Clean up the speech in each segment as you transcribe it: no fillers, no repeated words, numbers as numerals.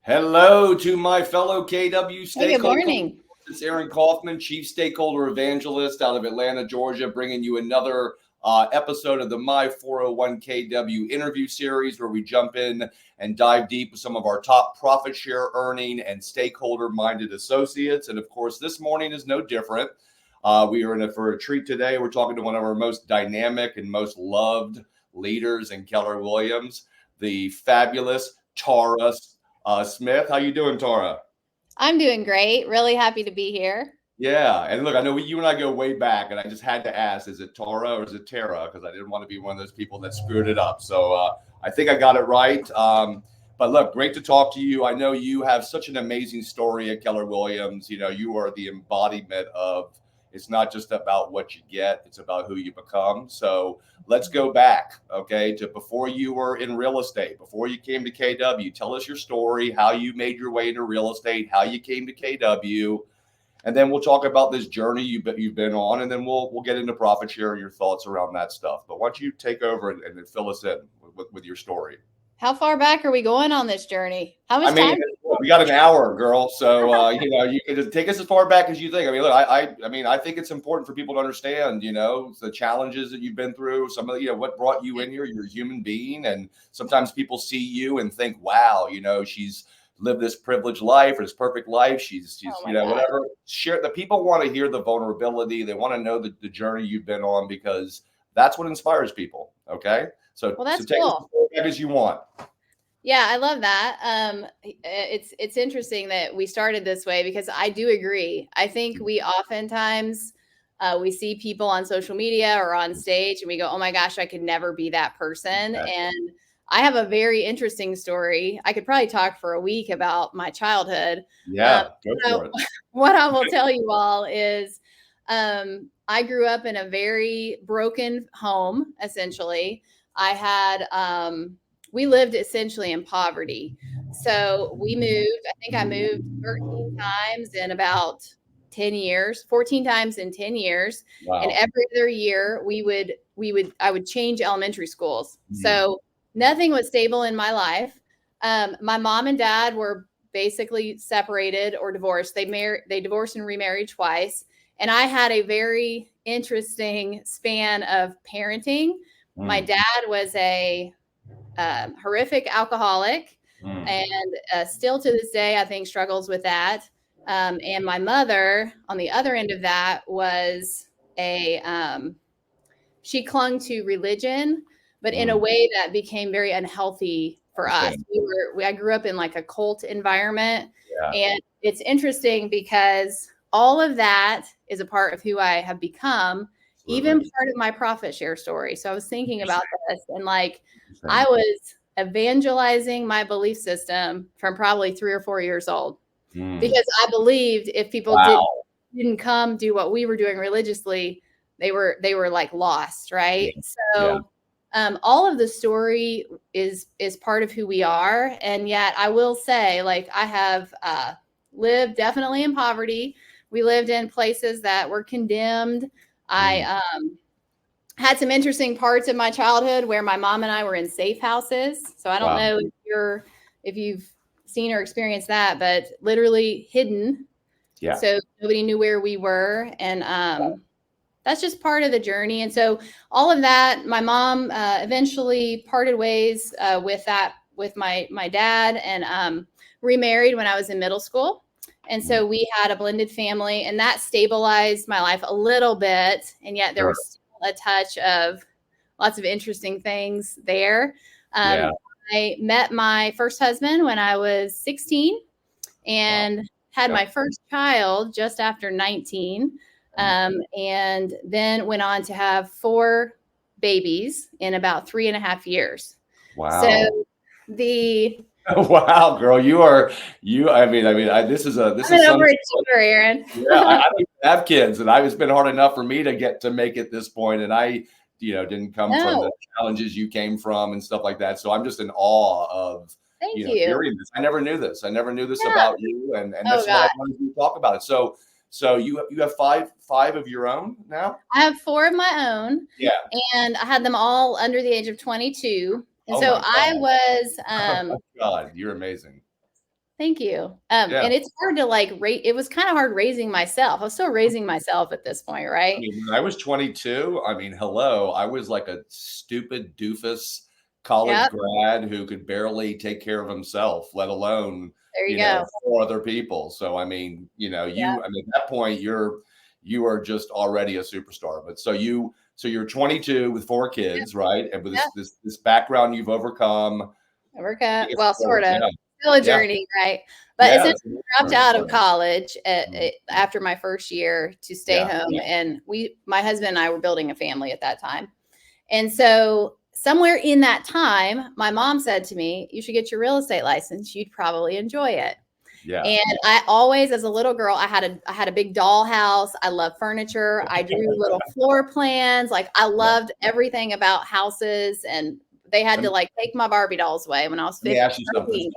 Hello to my fellow KW Hey, good stakeholders. morning. It's Aaron Kaufman, Chief Stakeholder Evangelist out of Atlanta, Georgia, bringing you another episode of the My 401KW interview series where we jump in and dive deep with some of our top profit share earning and stakeholder-minded associates. And of course, this morning is no different. We are for a treat today. We're talking to one of our most dynamic and most loved leaders in Keller Williams, the fabulous Tara Smith. How you doing, Tara? I'm doing great. Really happy to be here. Yeah, and look, I know you and I go way back, and I just had to ask: is it Tara or is it Tara? Because I didn't want to be one of those people that screwed it up. So I think I got it right. But look, great to talk to you. I know you have such an amazing story at Keller Williams. You know, you are the embodiment of. It's not just about what you get; it's about who you become. So let's go back, okay, to before you were in real estate, before you came to KW. Tell us your story, how you made your way into real estate, how you came to KW, and then we'll talk about this journey you've been on, and then we'll get into profit share and your thoughts around that stuff. But why don't you take over and fill us in with your story? How far back are we going on this journey? How much time? We got an hour, girl. So you can just take us as far back as you think. I mean, look, I think it's important for people to understand, the challenges that you've been through. Some of what brought you in here. You're a human being, and sometimes people see you and think, wow, she's lived this privileged life or this perfect life. She's whatever. Share. The people want to hear the vulnerability. They want to know the journey you've been on, because that's what inspires people. Okay, so that's take cool. As big as you want. Yeah, I love that. It's interesting that we started this way, because I do agree. I think we oftentimes we see people on social media or on stage and we go, oh my gosh, I could never be that person. Yeah. And I have a very interesting story. I could probably talk for a week about my childhood. Yeah, go for it. What I will tell you all is I grew up in a very broken home, essentially. I had we lived essentially in poverty. So we moved, I think I moved 13 times in about 10 years, 14 times in 10 years. Wow. And every other year I would change elementary schools. So nothing was stable in my life. My mom and dad were basically separated or divorced. They divorced and remarried twice. And I had a very interesting span of parenting. My dad was a horrific alcoholic, and still to this day, I think, struggles with that. And my mother, on the other end of that, was she clung to religion, but in a way that became very unhealthy for us. I grew up in like a cult environment, and it's interesting because all of that is a part of who I have become. Even part of my profit share story. So I was thinking about this, and I was evangelizing my belief system from probably 3 or 4 years old, because I believed if people didn't come do what we were doing religiously, they were like lost, right? So all of the story is part of who we are. And yet I will say, I have lived definitely in poverty. We lived in places that were condemned. I had some interesting parts of my childhood where my mom and I were in safe houses. So I don't know if you've seen or experienced that, but literally hidden. Yeah. So nobody knew where we were. And that's just part of the journey. And so all of that, my mom eventually parted ways with my dad, and remarried when I was in middle school. And so we had a blended family, and that stabilized my life a little bit. And yet there was a touch of lots of interesting things there. I met my first husband when I was 16 and had my first child just after 19. And then went on to have 4 babies in about 3.5 years. Wow. So wow, girl, this is I'm an overachiever, Aaron. I don't have kids, and it's been hard enough for me to make it this point, and I, didn't come from the challenges you came from and stuff like that. So I'm just in awe of hearing this. I never knew this. About you, and that's why I wanted to talk about it. So you have five of your own now? I have 4 of my own. Yeah, and I had them all under the age of 22. And so I was oh my God, you're amazing. Thank you. Yeah. And it's hard to like it was kind of hard raising myself. I was still raising myself at this point, I right? mean, when I was 22, I mean, hello, I was like a stupid doofus college Yep. grad who could barely take care of himself, let alone, There you go. 4 other people. So, I mean, Yeah. I mean, at that point, you are just already a superstar. But so you're 22 with 4 Yeah. kids, right? And with Yeah. this background you've overcome. Take us Well, forward. sort of. Yeah. Still a Yeah. journey, right? But Yeah. essentially dropped out of college Mhm. after my first year to stay Yeah. home. And my husband and I were building a family at that time. And so somewhere in that time, my mom said to me, "You should get your real estate license. You'd probably enjoy it." Yeah. And I always, as a little girl, I had a big doll house. I love furniture. I drew little floor plans. Like I Yeah. loved everything about houses, and they had Let to me like take my Barbie dolls away when I was let me ask you something. 15.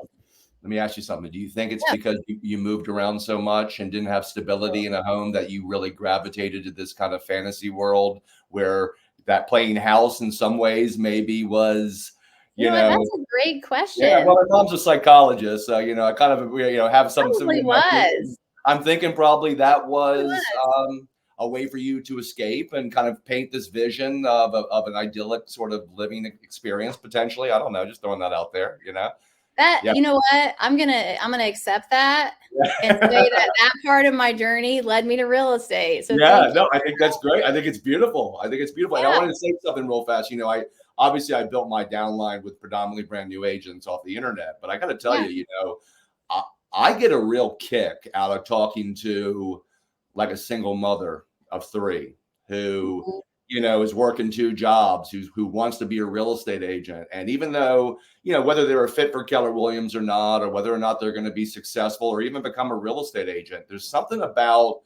Let me ask you something. Do you think it's Yeah. because you moved around so much and didn't have stability in a home that you really gravitated to this kind of fantasy world where that playing house in some ways maybe was, You you know what? know, That's a great yeah, question. well, my mom's a psychologist, so I kind of have some Probably in my thinking. was. I'm thinking probably that Probably was was. a way for you to escape and kind of paint this vision of an idyllic sort of living experience potentially. I don't know, just throwing that out there. That Yeah. you know what? I'm gonna accept that and say that that part of my journey led me to real estate. So Yeah, thank you. no, I think that's great. I think it's beautiful. I think it's beautiful. And I Yeah. wanted to say something real fast. I built my downline with predominantly brand new agents off the internet, but I got to tell Yeah. you, I, I get a real kick out of talking to like a single mother of 3 who, Mhm. is working 2 jobs, who wants to be a real estate agent. And even though, whether they're a fit for Keller Williams or not, or whether or not they're going to be successful or even become a real estate agent, there's something about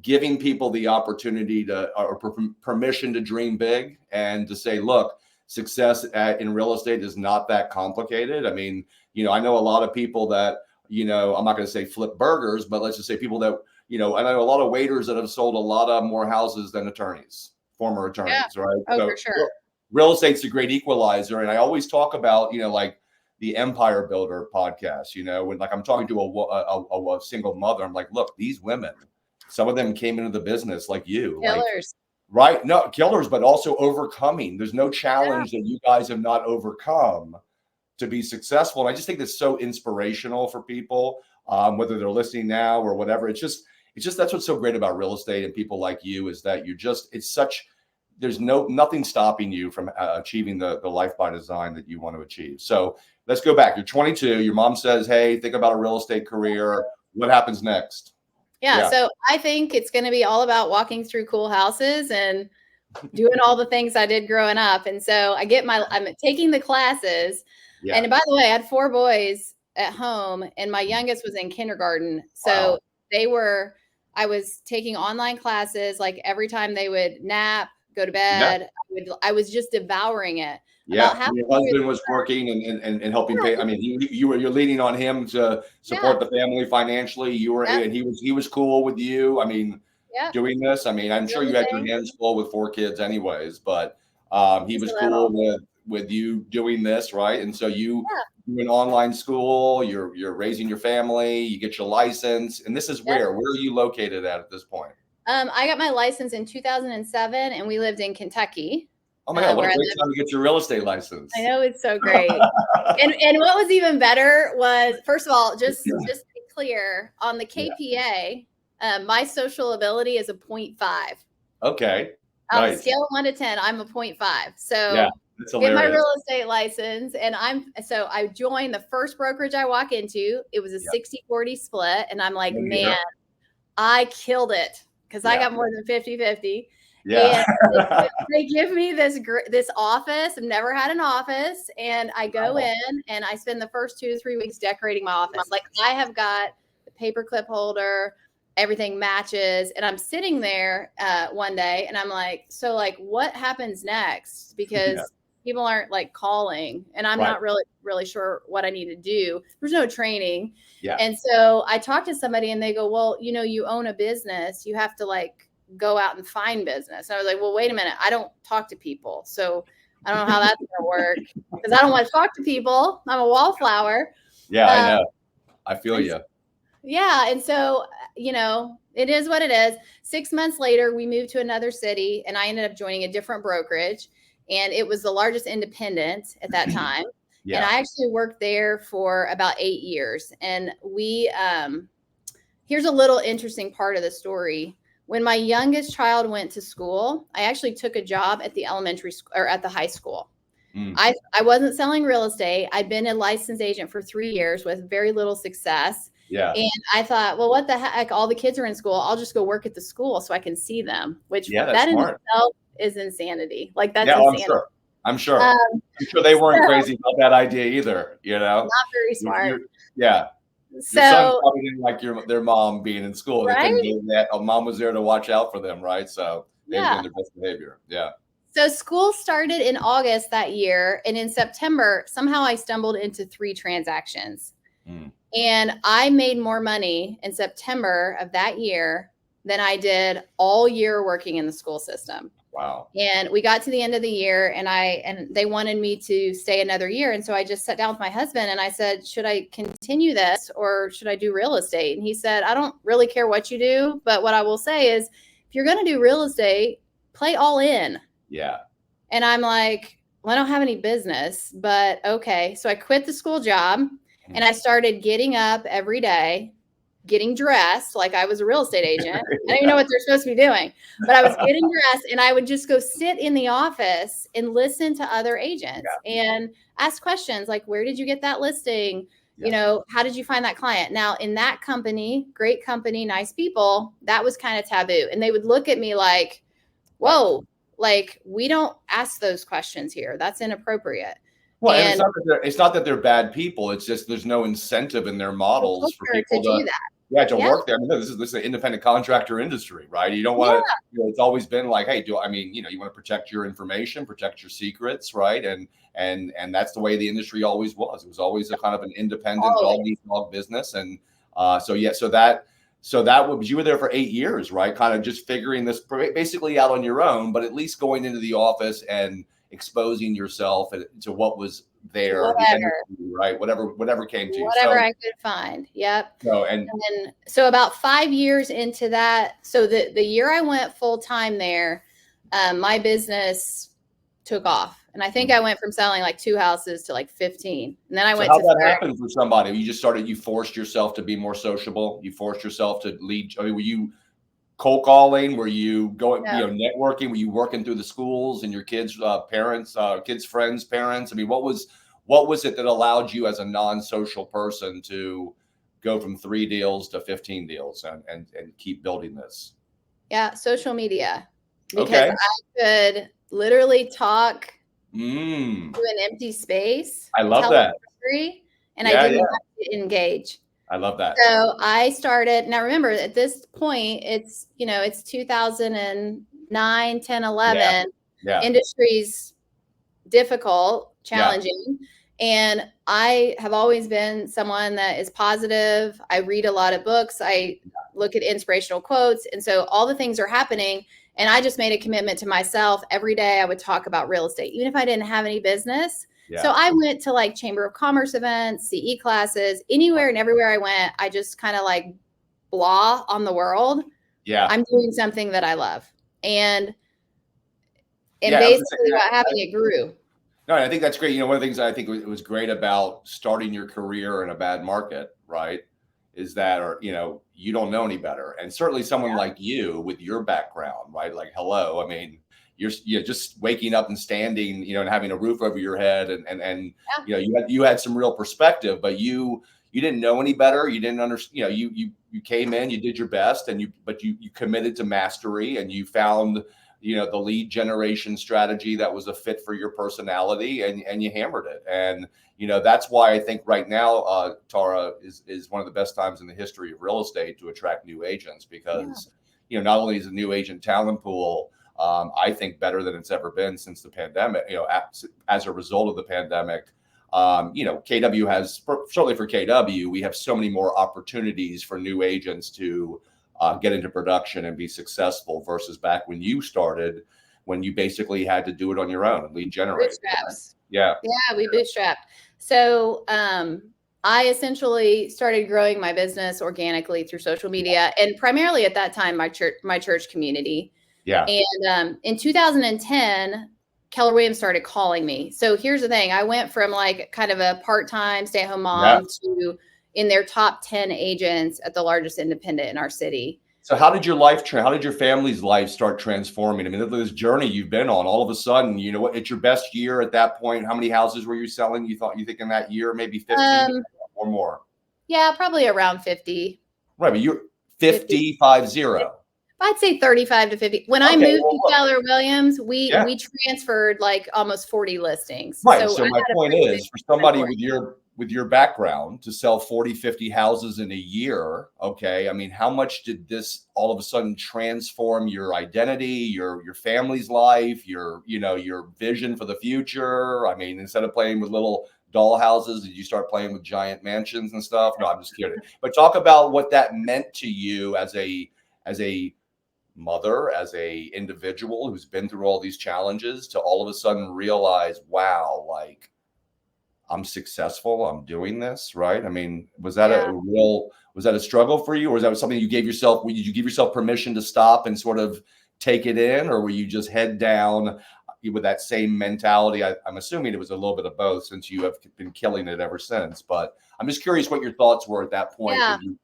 giving people the opportunity or permission to dream big and to say, look, success in real estate is not that complicated. I mean, I know a lot of people that, I'm not going to say flip burgers, but let's just say people that, I know a lot of waiters that have sold a lot of more houses than attorneys, former Yeah. attorneys, right? Oh, So for sure. real estate's a great equalizer. And I always talk about, like the Empire Builder podcast, when like I'm talking to a single mother, I'm like, look, these women, some of them came into the business like you, like, Killers. right? No, killers, but also overcoming. There's no Yeah. challenge that you guys have not overcome to be successful. And I just think that's so inspirational for people, whether they're listening now or whatever. It's just that's what's so great about real estate and people like you is that there's nothing stopping you from achieving the life by design that you want to achieve. So let's go back. You're 22. Your mom says, "Hey, think about a real estate career." What happens next? Yeah. Yeah. So I think it's going to be all about walking through cool houses and doing all the things I did growing up. And so I'm taking the classes. Yeah. And by the way, I had 4 boys at home and my youngest was in kindergarten. So Wow. I was taking online classes like every time they would nap, go to Yeah. bed, I was just devouring it. About Yeah. half And your through, husband was working and helping pay. I mean, you're leaning on him to yeah, support the family financially. yeah, And he was cool with you. I mean, yeah, doing this. I mean, I'm sure doing you the had your thing, hands full with 4 kids anyways, but he just was a cool little. with you doing this, right? And so you Yeah, do an online school, you're raising your family, you get your license, and this is yeah. where are you located at this point? I got my license in 2007 and we lived in Kentucky, Oh my God, what where a I great lived. time to get your real estate I license. know it's so great. And what was even better was, first of all, just to be clear, on the Yeah. KPA, my social ability is a 0.5. Okay. On a Nice. scale of 1 to 10, I'm a 0.5. Yeah, So that's get my hilarious. real estate license, and I joined the first brokerage I walk into. It was a Yeah. 60-40 split, and I'm like, Same man, here. I killed it because I Yeah. got more than 50-50. Yeah. And they give me this office. I've never had an office, and I go Wow. in and I spend the first 2 to 3 weeks decorating my office. Like I have got the paperclip holder, everything matches, and I'm sitting there one day, and I'm like, so like, what happens next? Yeah. Because people aren't like calling, and I'm Right. not really sure what I need to do. There's no training. Yeah. And so I talked to somebody and they go, well, you own a business. You have to like go out and find business. And I was like, well, wait a minute. I don't talk to people. So I don't know how that's going to work because I don't want to talk to people. I'm a wallflower. Yeah, I Um, know. I feel you. Yeah. And so, you know, it is what it is. 6 months later, we moved to another city and I ended up joining a different brokerage. And it was the largest independent at that time. Yeah. And I actually worked there for about 8 years. And here's a little interesting part of the story. When my youngest child went to school, I actually took a job at the elementary school or at the high school. I wasn't selling real estate. I'd been a licensed agent for 3 years with very little success. Yeah. And I thought, well, what the heck? All the kids are in school. I'll just go work at the school so I can see them, which that in itself is insanity. Like that's insanity. I'm sure they weren't crazy about that idea either, you know. Not very smart. Yeah. So your son probably didn't like their mom being in school. Right? They couldn't do that. Mom was there to watch out for them, right? So they were doing their best behavior. Yeah. So school started in August that year. And in September, somehow I stumbled into 3 transactions. And I made more money in September of that year than I did all year working in the school system. Wow. And we got to the end of the year and they wanted me to stay another year. And so I just sat down with my husband and I said, should I continue this or should I do real estate? And he said, I don't really care what you do, but what I will say is if you're going to do real estate, play all in. Yeah. And I'm like, well, I don't have any business, but okay. So I quit the school job and I started getting up every day, getting dressed like I was a real estate agent. I don't even know what they're supposed to be doing, but I was getting dressed and I would just go sit in the office and listen to other agents and ask questions like, where did you get that listing? You know, how did you find that client? Now in that company, great company, nice people, that was kind of taboo. And they would look at me like, whoa, like we don't ask those questions here. That's inappropriate. Well, and it's not that they're bad people. It's just there's no incentive in their models for people to do that. Yeah, to work there. I mean, this is an independent contractor industry, right? You don't want to. You know, it's always been like, hey, you want to protect your information, protect your secrets, right? And that's the way the industry always was. It was always a kind of an independent dog business, and so that was you were there for 8 years, right? Kind of just figuring this basically out on your own, but at least going into the office and exposing yourself to what was there, right? Whatever came to you. Whatever I could find. Yep. So about 5 years into that, so the year I went full time there, my business took off. And I think I went from selling like 2 houses to like 15. And then I went to how that happened for somebody? You forced yourself to be more sociable. You forced yourself to lead. I mean, were you cold calling? Were you going, networking? Were you working through the schools and your kids' parents, kids' friends' parents? I mean, what was it that allowed you as a non-social person to go from 3 deals to 15 deals and keep building this? Yeah, social media. Because I could literally talk to an empty space. I love that. And I didn't have to engage. I love that. So I started, now remember at this point, it's 2009, 10, 11. Yeah. Industry's difficult, challenging. And I have always been someone that is positive. I read a lot of books. I look at inspirational quotes. And so all the things are happening. And I just made a commitment to myself. Every day I would talk about real estate, even if I didn't have any business. Yeah. So I went to like Chamber of Commerce events, CE classes, anywhere and everywhere I went. I just kind of like blah on the world. Yeah. I'm doing something that I love. And basically what happened, it grew. No, I think that's great. You know, one of the things I think it was great about starting your career in a bad market, right, is that, you don't know any better. And certainly someone like you with your background, right? Like, hello, I mean, you're just waking up and standing, and having a roof over your head and you had some real perspective, but you didn't know any better. You didn't understand, you came in, you did your best but you committed to mastery and you found, the lead generation strategy that was a fit for your personality and you hammered it. And, that's why I think right now, Tara, is one of the best times in the history of real estate to attract new agents because, not only is a new agent talent pool, I think better than it's ever been since the pandemic, as a result of the pandemic. KW has, certainly for KW, we have so many more opportunities for new agents to get into production and be successful versus back when you started, when you basically had to do it on your own, lead generate. Bootstraps. Yeah. Yeah, we bootstrapped. So I essentially started growing my business organically through social media, and primarily at that time, my church community. Yeah. And in 2010, Keller Williams started calling me. So here's the thing: I went from like kind of a part-time stay-at-home mom to in their top 10 agents at the largest independent in our city. So how did how did your family's life start transforming? I mean, this journey you've been on, all of a sudden, you know what, it's your best year at that point. How many houses were you selling? You think in that year, maybe 15 or more? Yeah, probably around 50. Right, but you're 50, 50. I'd say 35 to 50. When I moved to Keller Williams, we transferred like almost 40 listings. Right. So my point is, for somebody with your background to sell 40, 50 houses in a year, okay, I mean, how much did this all of a sudden transform your identity, your family's life, your vision for the future? I mean, instead of playing with little doll houses, did you start playing with giant mansions and stuff? No, I'm just kidding. But talk about what that meant to you as a mother, as a individual who's been through all these challenges, to all of a sudden realize, wow, like I'm successful, I'm doing this, right? I mean, was that a struggle for you, or was that something you gave yourself? Did you give yourself permission to stop and sort of take it in, or were you just head down with that same mentality? I'm assuming it was a little bit of both, since you have been killing it ever since. But I'm just curious what your thoughts were at that point. And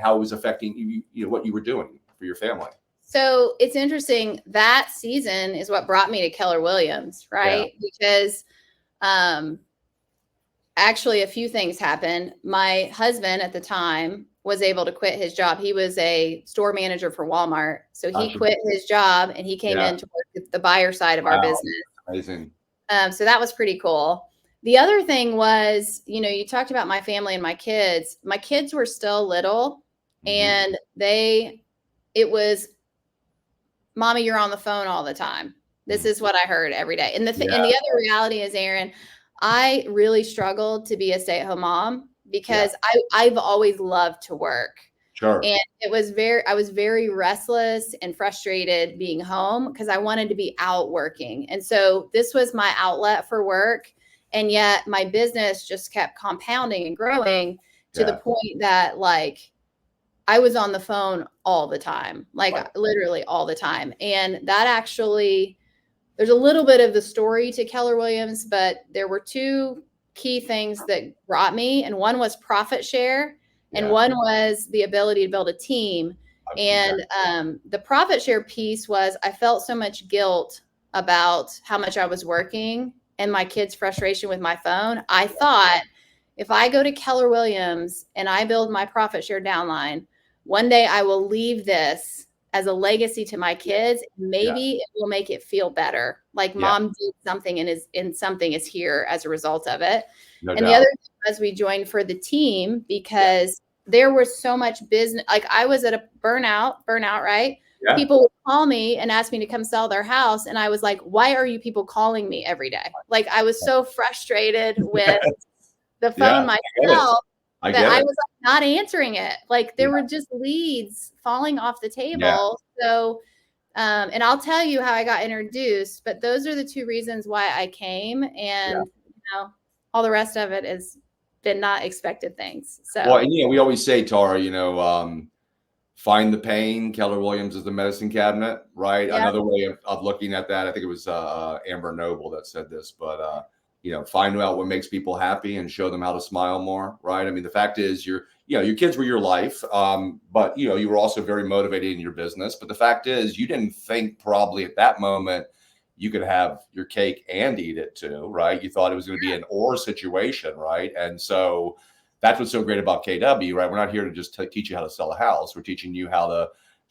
how it was affecting you, what you were doing for your family. So it's interesting, that season is what brought me to Keller Williams, right? Yeah. Because actually a few things happened. My husband at the time was able to quit his job. He was a store manager for Walmart. So he quit his job and he came in to work at the buyer side of our business. Amazing. So that was pretty cool. The other thing was, you talked about my family and my kids. My kids were still little, and it was, Mommy, you're on the phone all the time. This is what I heard every day. And and the other reality is, Aaron, I really struggled to be a stay-at-home mom because I've always loved to work. Sure. And I was very restless and frustrated being home because I wanted to be out working. And so this was my outlet for work. And yet my business just kept compounding and growing to the point that like I was on the phone all the time, like literally all the time. And that actually, there's a little bit of the story to Keller Williams, but there were two key things that brought me. And one was profit share, and one was the ability to build a team. And the profit share piece was, I felt so much guilt about how much I was working and my kids' frustration with my phone. I thought, if I go to Keller Williams and I build my profit share downline, one day I will leave this as a legacy to my kids. Maybe it will make it feel better. Like mom did something and something is here as a result of it. The other thing was, we joined for the team because there was so much business. Like I was at a burnout, right? Yeah. People would call me and ask me to come sell their house. And I was like, why are you people calling me every day? Like I was so frustrated with the phone myself that I was like not answering it. Like there were just leads falling off the table. So, and I'll tell you how I got introduced, but those are the two reasons why I came. And all the rest of it has been not expected things. So, well, and we always say, Tara, find the pain. Keller Williams is the medicine cabinet, right? Another way of looking at that, I think it was Amber Noble that said this, but find out what makes people happy and show them how to smile more, right? I mean, the fact is, your kids were your life, but you were also very motivated in your business. But the fact is, you didn't think probably at that moment you could have your cake and eat it too, right? You thought it was going to be an or situation, right? And so that's what's so great about KW, right? We're not here to just teach you how to sell a house. We're teaching you how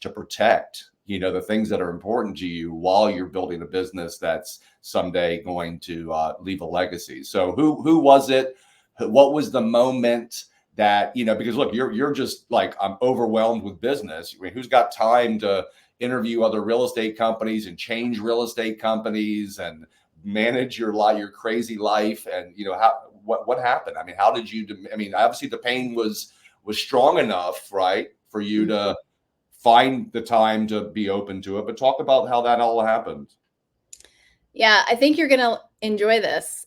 to protect, the things that are important to you while you're building a business that's someday going to leave a legacy. So who was it? What was the moment that, because look, you're just like, I'm overwhelmed with business. I mean, who's got time to interview other real estate companies and change real estate companies and manage your crazy life? And, what happened? I mean, how did you, obviously the pain was strong enough, right, for you to find the time to be open to it, but talk about how that all happened. Yeah, I think you're going to enjoy this.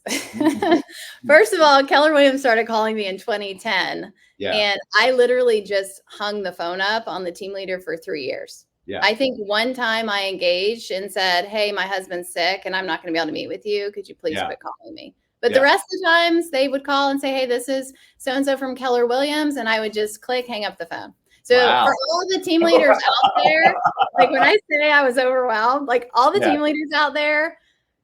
First of all, Keller Williams started calling me in 2010. Yeah. And I literally just hung the phone up on the team leader for 3 years. Yeah. I think one time I engaged and said, hey, my husband's sick and I'm not going to be able to meet with you. Could you please quit calling me? But the rest of the times they would call and say, hey, this is so-and-so from Keller Williams. And I would just click, hang up the phone. So for all the team leaders out there, like when I say I was overwhelmed, like all the team leaders out there,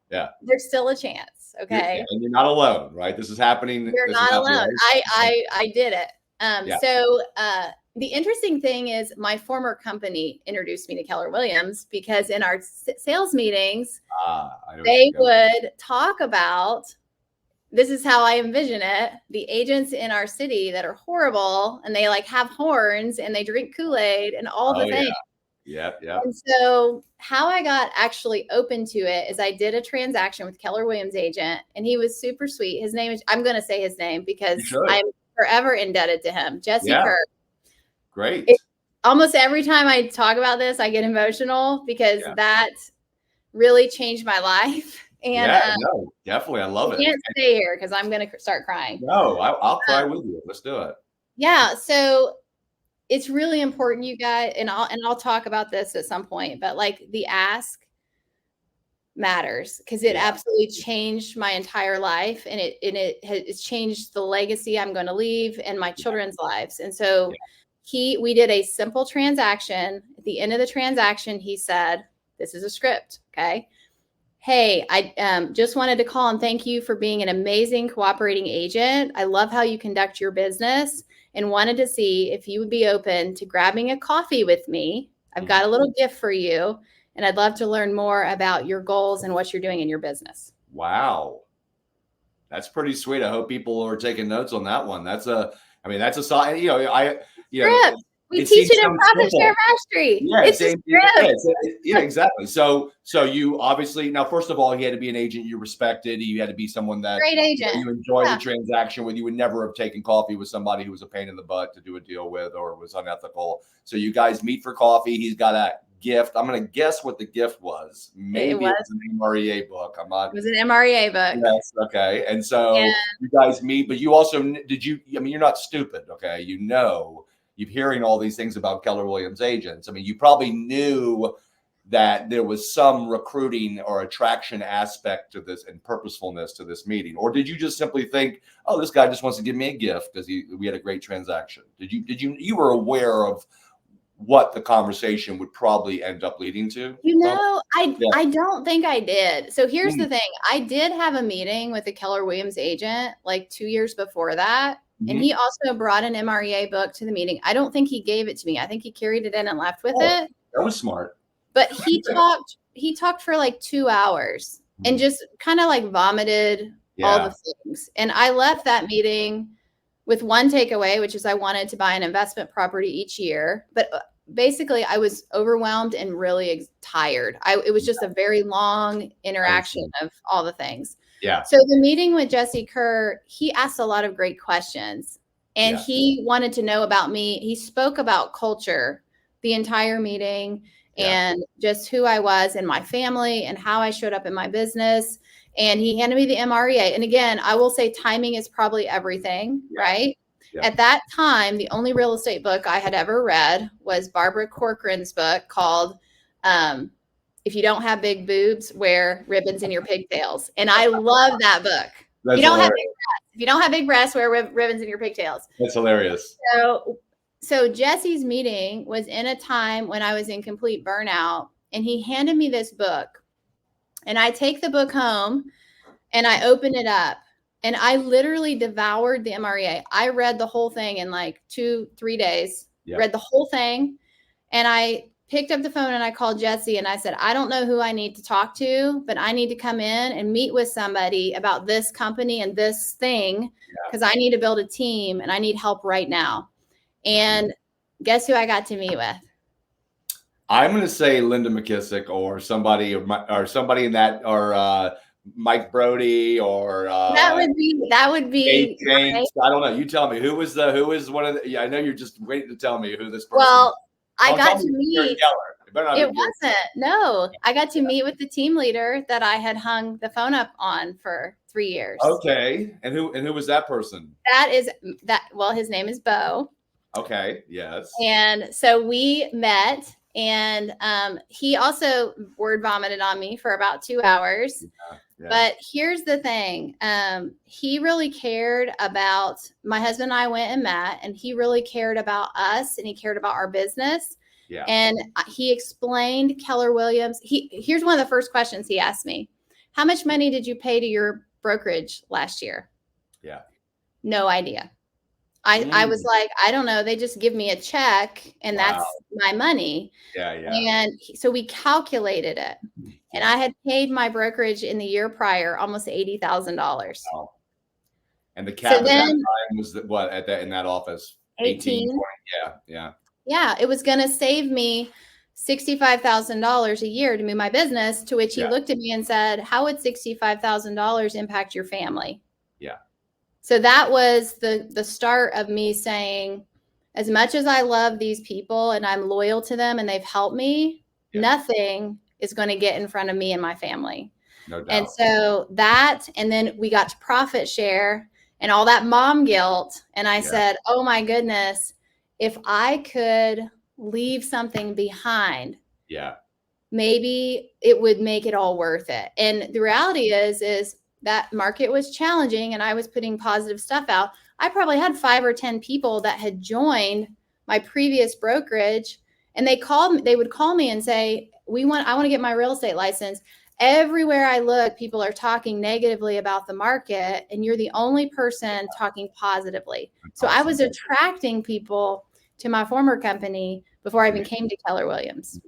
there's still a chance. Okay. And you're not alone, right? This is happening. You're not alone. I did it. So the interesting thing is my former company introduced me to Keller Williams because in our sales meetings, they would talk about, this is how I envision it, the agents in our city that are horrible and they like have horns and they drink Kool-Aid and all the things. Yeah. And so how I got actually open to it is I did a transaction with Keller Williams agent and he was super sweet. His name is, I'm going to say his name because I'm forever indebted to him. Jesse Kerr. Great. Almost every time I talk about this, I get emotional because that really changed my life. And no, definitely. I love it. I can't stay here because I'm going to start crying. No, I'll cry with you. Let's do it. Yeah. So it's really important, you guys, and I'll talk about this at some point, but like the ask matters because it absolutely changed my entire life and it's changed the legacy I'm going to leave and my children's lives. And so we did a simple transaction. At the end of the transaction, he said, this is a script. Okay. Hey, I just wanted to call and thank you for being an amazing cooperating agent. I love how you conduct your business and wanted to see if you would be open to grabbing a coffee with me. I've got a little gift for you, and I'd love to learn more about your goals and what you're doing in your business. Wow. That's pretty sweet. I hope people are taking notes on that one. That's a sign, we teach it in Profit Share Mastery. Yeah, exactly. So you obviously, now, first of all, he had to be an agent you respected. You had to be someone that great agent. You enjoyed the transaction with. You would never have taken coffee with somebody who was a pain in the butt to do a deal with or was unethical. So you guys meet for coffee. He's got a gift. I'm going to guess what the gift was. Maybe it was an MREA book. It was an MREA book. Yes. Okay. And so you guys meet, but you also, you're not stupid. Okay. You're hearing all these things about Keller Williams agents. I mean, you probably knew that there was some recruiting or attraction aspect to this and purposefulness to this meeting. Or did you just simply think, oh, this guy just wants to give me a gift because we had a great transaction? You were aware of what the conversation would probably end up leading to? I don't think I did. So here's the thing. I did have a meeting with a Keller Williams agent like 2 years before that. And he also brought an MREA book to the meeting. I don't think he gave it to me. I think he carried it in and left with it. That was smart. But he talked for like 2 hours and just kind of like vomited all the things. And I left that meeting with one takeaway, which is I wanted to buy an investment property each year. But basically, I was overwhelmed and really tired. It was just a very long interaction of all the things. Yeah. So the meeting with Jesse Kerr, he asked a lot of great questions and he wanted to know about me. He spoke about culture the entire meeting and just who I was and my family and how I showed up in my business. And he handed me the MREA. And again, I will say timing is probably everything, right? Yeah. At that time, the only real estate book I had ever read was Barbara Corcoran's book called If You Don't Have Big Boobs, Wear Ribbons in Your Pigtails. And I love that book. If you don't have big breasts, wear ribbons in your pigtails. That's hilarious. So Jesse's meeting was in a time when I was in complete burnout, and he handed me this book. And I take the book home and I open it up and I literally devoured the MREA. I read the whole thing in like 2-3 days, read the whole thing. And I picked up the phone and I called Jesse and I said, I don't know who I need to talk to, but I need to come in and meet with somebody about this company and this thing because I need to build a team and I need help right now. And guess who I got to meet with? I'm going to say Linda McKissick or somebody in that, or Mike Brody, or that would be James. I don't know. You tell me who was one of the. Yeah, I know you're just waiting to tell me who this person. Well, I got to meet. It better not It be good. wasn't. No, I got to meet with the team leader that I had hung the phone up on for 3 years. Okay. And who was that person? Well, his name is Bo. Okay. Yes. And so we met, and he also word vomited on me for about 2 hours. Yeah. But here's the thing. He really cared about, my husband and I went and met, and he really cared about us, and he cared about our business. Yeah. And he explained Keller Williams. Here's one of the first questions he asked me. How much money did you pay to your brokerage last year? Yeah. No idea. I was like, I don't know. They just give me a check and that's my money. Yeah. Yeah. And so we calculated it. And I had paid my brokerage in the year prior almost $80,000. Wow. And the cap at that time was what in that office? 18. 20. Yeah. Yeah. It was going to save me $65,000 a year to move my business, to which he looked at me and said, how would $65,000 impact your family? Yeah. So that was the start of me saying, as much as I love these people and I'm loyal to them and they've helped me, nothing is going to get in front of me and my family. No doubt. And so and then we got to profit share and all that mom guilt. And I said, oh my goodness, if I could leave something behind, maybe it would make it all worth it. And the reality is that market was challenging and I was putting positive stuff out. I probably had 5 or 10 people that had joined my previous brokerage, and they would call me and say, I want to get my real estate license. Everywhere I look, people are talking negatively about the market, and you're the only person talking positively. So I was attracting people to my former company before I even came to Keller Williams.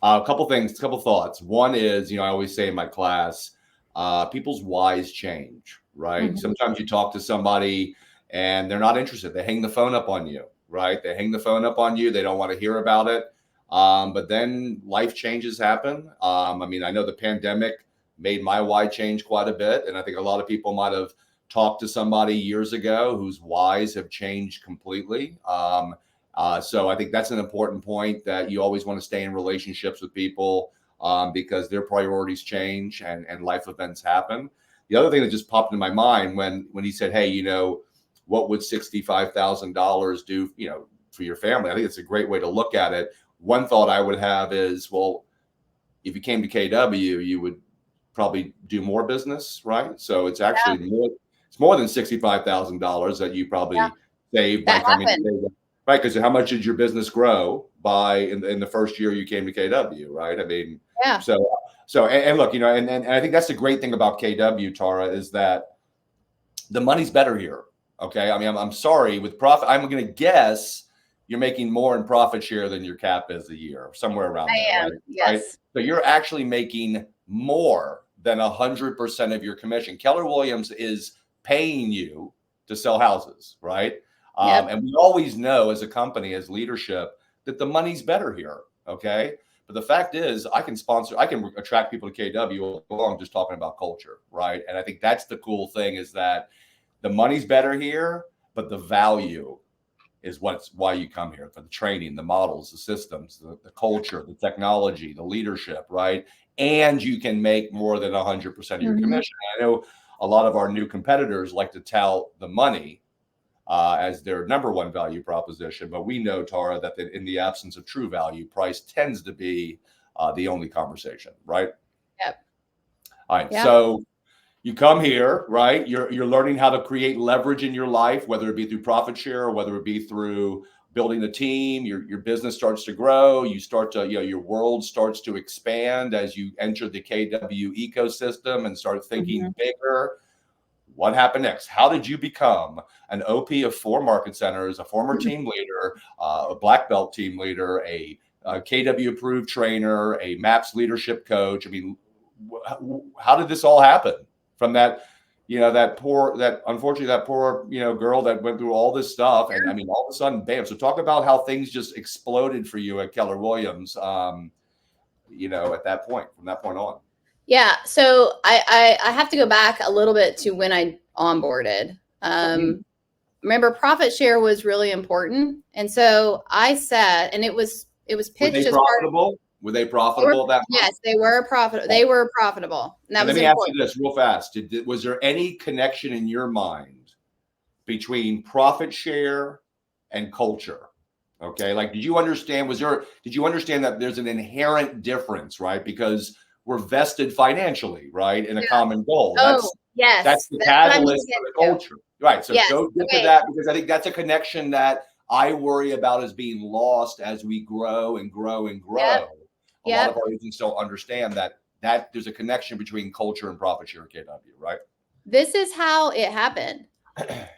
A couple thoughts. One is, I always say in my class, people's whys change, right? Mm-hmm. Sometimes you talk to somebody and they're not interested. They hang the phone up on you, right? They hang the phone up on you. They don't want to hear about it. But then life changes happen. I know the pandemic made my why change quite a bit. And I think a lot of people might have talked to somebody years ago whose whys have changed completely. So I think that's an important point, that you always want to stay in relationships with people because their priorities change and life events happen. The other thing that just popped into my mind when he said, hey, what would $65,000 do, for your family? I think it's a great way to look at it. One thought I would have is, well, if you came to KW, you would probably do more business, right? So it's actually more than $65,000 that you probably saved by coming to KW. Right, because how much did your business grow by in the first year you came to KW, right? So and look, and I think that's the great thing about KW, Tara, is that the money's better here. Okay, I'm sorry, with profit, I'm going to guess you're making more in profit share than your cap is a year, somewhere around there. Right? Yes. Right? So you're actually making more than 100% of your commission. Keller Williams is paying you to sell houses, right? And we always know as a company, as leadership, that the money's better here. Okay. But the fact is, I can attract people to KW along just talking about culture. Right. And I think that's the cool thing, is that the money's better here, but the value is why you come here, for the training, the models, the systems, the culture, the technology, the leadership. Right. And you can make more than 100% of your commission. I know a lot of our new competitors like to tout the money as their number one value proposition. But we know, Tara, that in the absence of true value, price tends to be the only conversation, right? Yep. All right. Yep. So you come here, right? You're learning how to create leverage in your life, whether it be through profit share or whether it be through building a team. Your business starts to grow. You start to, your world starts to expand as you enter the KW ecosystem and start thinking bigger. What happened next? How did you become an OP of 4 market centers, a former team leader, a black belt team leader, a KW approved trainer, a MAPS leadership coach? How did this all happen from that, that poor girl that went through all this stuff, and all of a sudden, bam. So talk about how things just exploded for you at Keller Williams, at that point, from that point on. Yeah. So I have to go back a little bit to when I onboarded. Remember, profit share was really important. And so I said, and it was It was Were pitched they as profitable? Were they profitable at that point? Yes, they were profitable. They were profitable. And that was let me important. ask you this real fast. Was there any connection in your mind between profit share and culture? Okay. Like, did you understand that there's an inherent difference, right? Because we're vested financially, right, in a common goal. Yes. That's the catalyst for the culture. Right. So yes. go get to that, because I think that's a connection that I worry about as being lost as we grow and grow and grow. Yep. A lot of our agents don't understand that there's a connection between culture and profit share, KW, right? This is how it happened.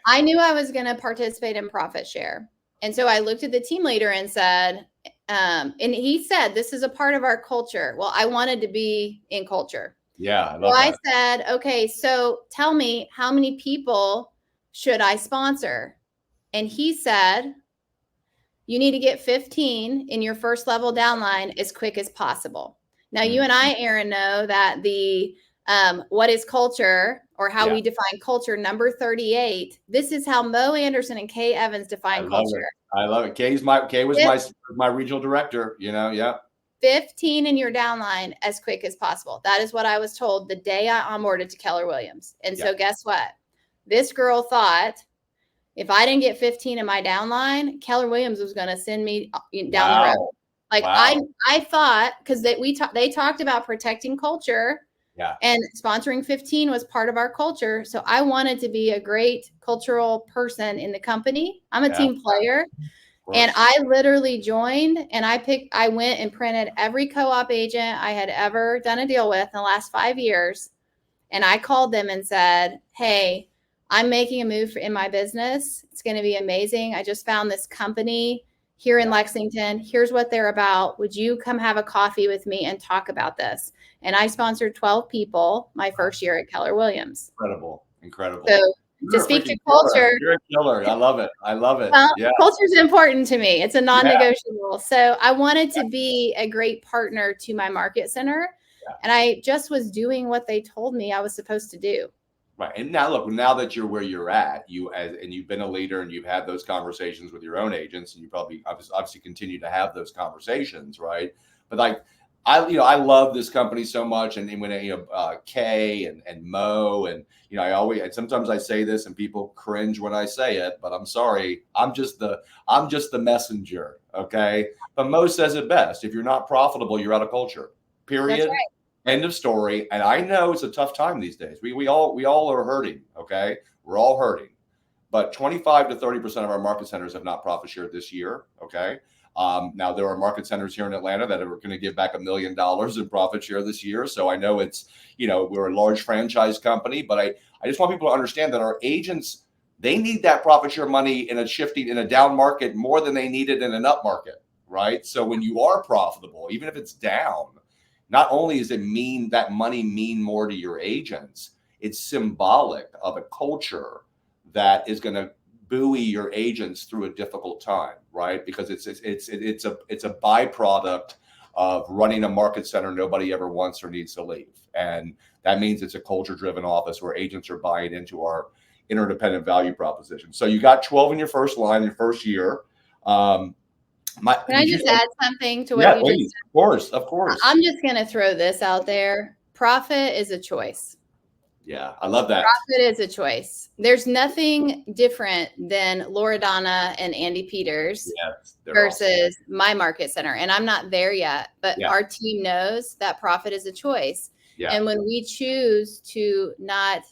I knew I was going to participate in profit share. And so I looked at the team leader and said, and he said, this is a part of our culture. Well, I wanted to be in culture. Yeah, I love that. I said, okay, so tell me, how many people should I sponsor? And he said, you need to get 15 in your first level downline as quick as possible. Now, you and I, Aaron, know that the what is culture, or how we define culture, number 38. This is how Mo Anderson and Kay Evans define culture. I love it. Kay was my regional director, you know. Yeah. 15 in your downline as quick as possible. That is what I was told the day I onboarded to Keller Williams. And so guess what? This girl thought if I didn't get 15 in my downline, Keller Williams was going to send me down the road. Like I thought, because they talked about protecting culture. Yeah. And sponsoring 15 was part of our culture. So I wanted to be a great cultural person in the company. I'm a team player. And I literally joined, and I went and printed every co-op agent I had ever done a deal with in the last 5 years. And I called them and said, hey, I'm making a move in my business. It's going to be amazing. I just found this company here in Lexington. Here's what they're about. Would you come have a coffee with me and talk about this? And I sponsored 12 people my first year at Keller Williams. Incredible. So to speak to culture. You're a killer. I love it. Well, culture is important to me. It's a non-negotiable. So I wanted to be a great partner to my market center. And I just was doing what they told me I was supposed to do. Right. And now look, now that you're where you're at, and you've been a leader and you've had those conversations with your own agents, and you probably obviously continue to have those conversations, right? But like, I love this company so much, and when Kay and Mo, and sometimes I say this and people cringe when I say it, but I'm sorry, I'm just the messenger, okay? But Mo says it best: if you're not profitable, you're out of culture. Period. That's right. End of story. And I know it's a tough time these days. We all are hurting. Okay, we're all hurting. But 25 to 30% of our market centers have not profit shared this year. Okay. Now there are market centers here in Atlanta that are going to give back $1 million in profit share this year. So I know it's, we're a large franchise company, but I just want people to understand that our agents, they need that profit share money in a down market more than they need it in an up market. Right. So when you are profitable, even if it's down, not only does it mean that money mean more to your agents, it's symbolic of a culture that is going to buoy your agents through a difficult time, right? Because it's a byproduct of running a market center nobody ever wants or needs to leave, and that means it's a culture-driven office where agents are buying into our interdependent value proposition. So you got 12 in your first line, your first year. Can I just add something to what you just said? Of course. I'm just going to throw this out there. Profit is a choice. Yeah, I love that. Profit is a choice. There's nothing different than Loredana and Andy Peters versus my market center. And I'm not there yet, but our team knows that profit is a choice. Yeah. And when we choose to not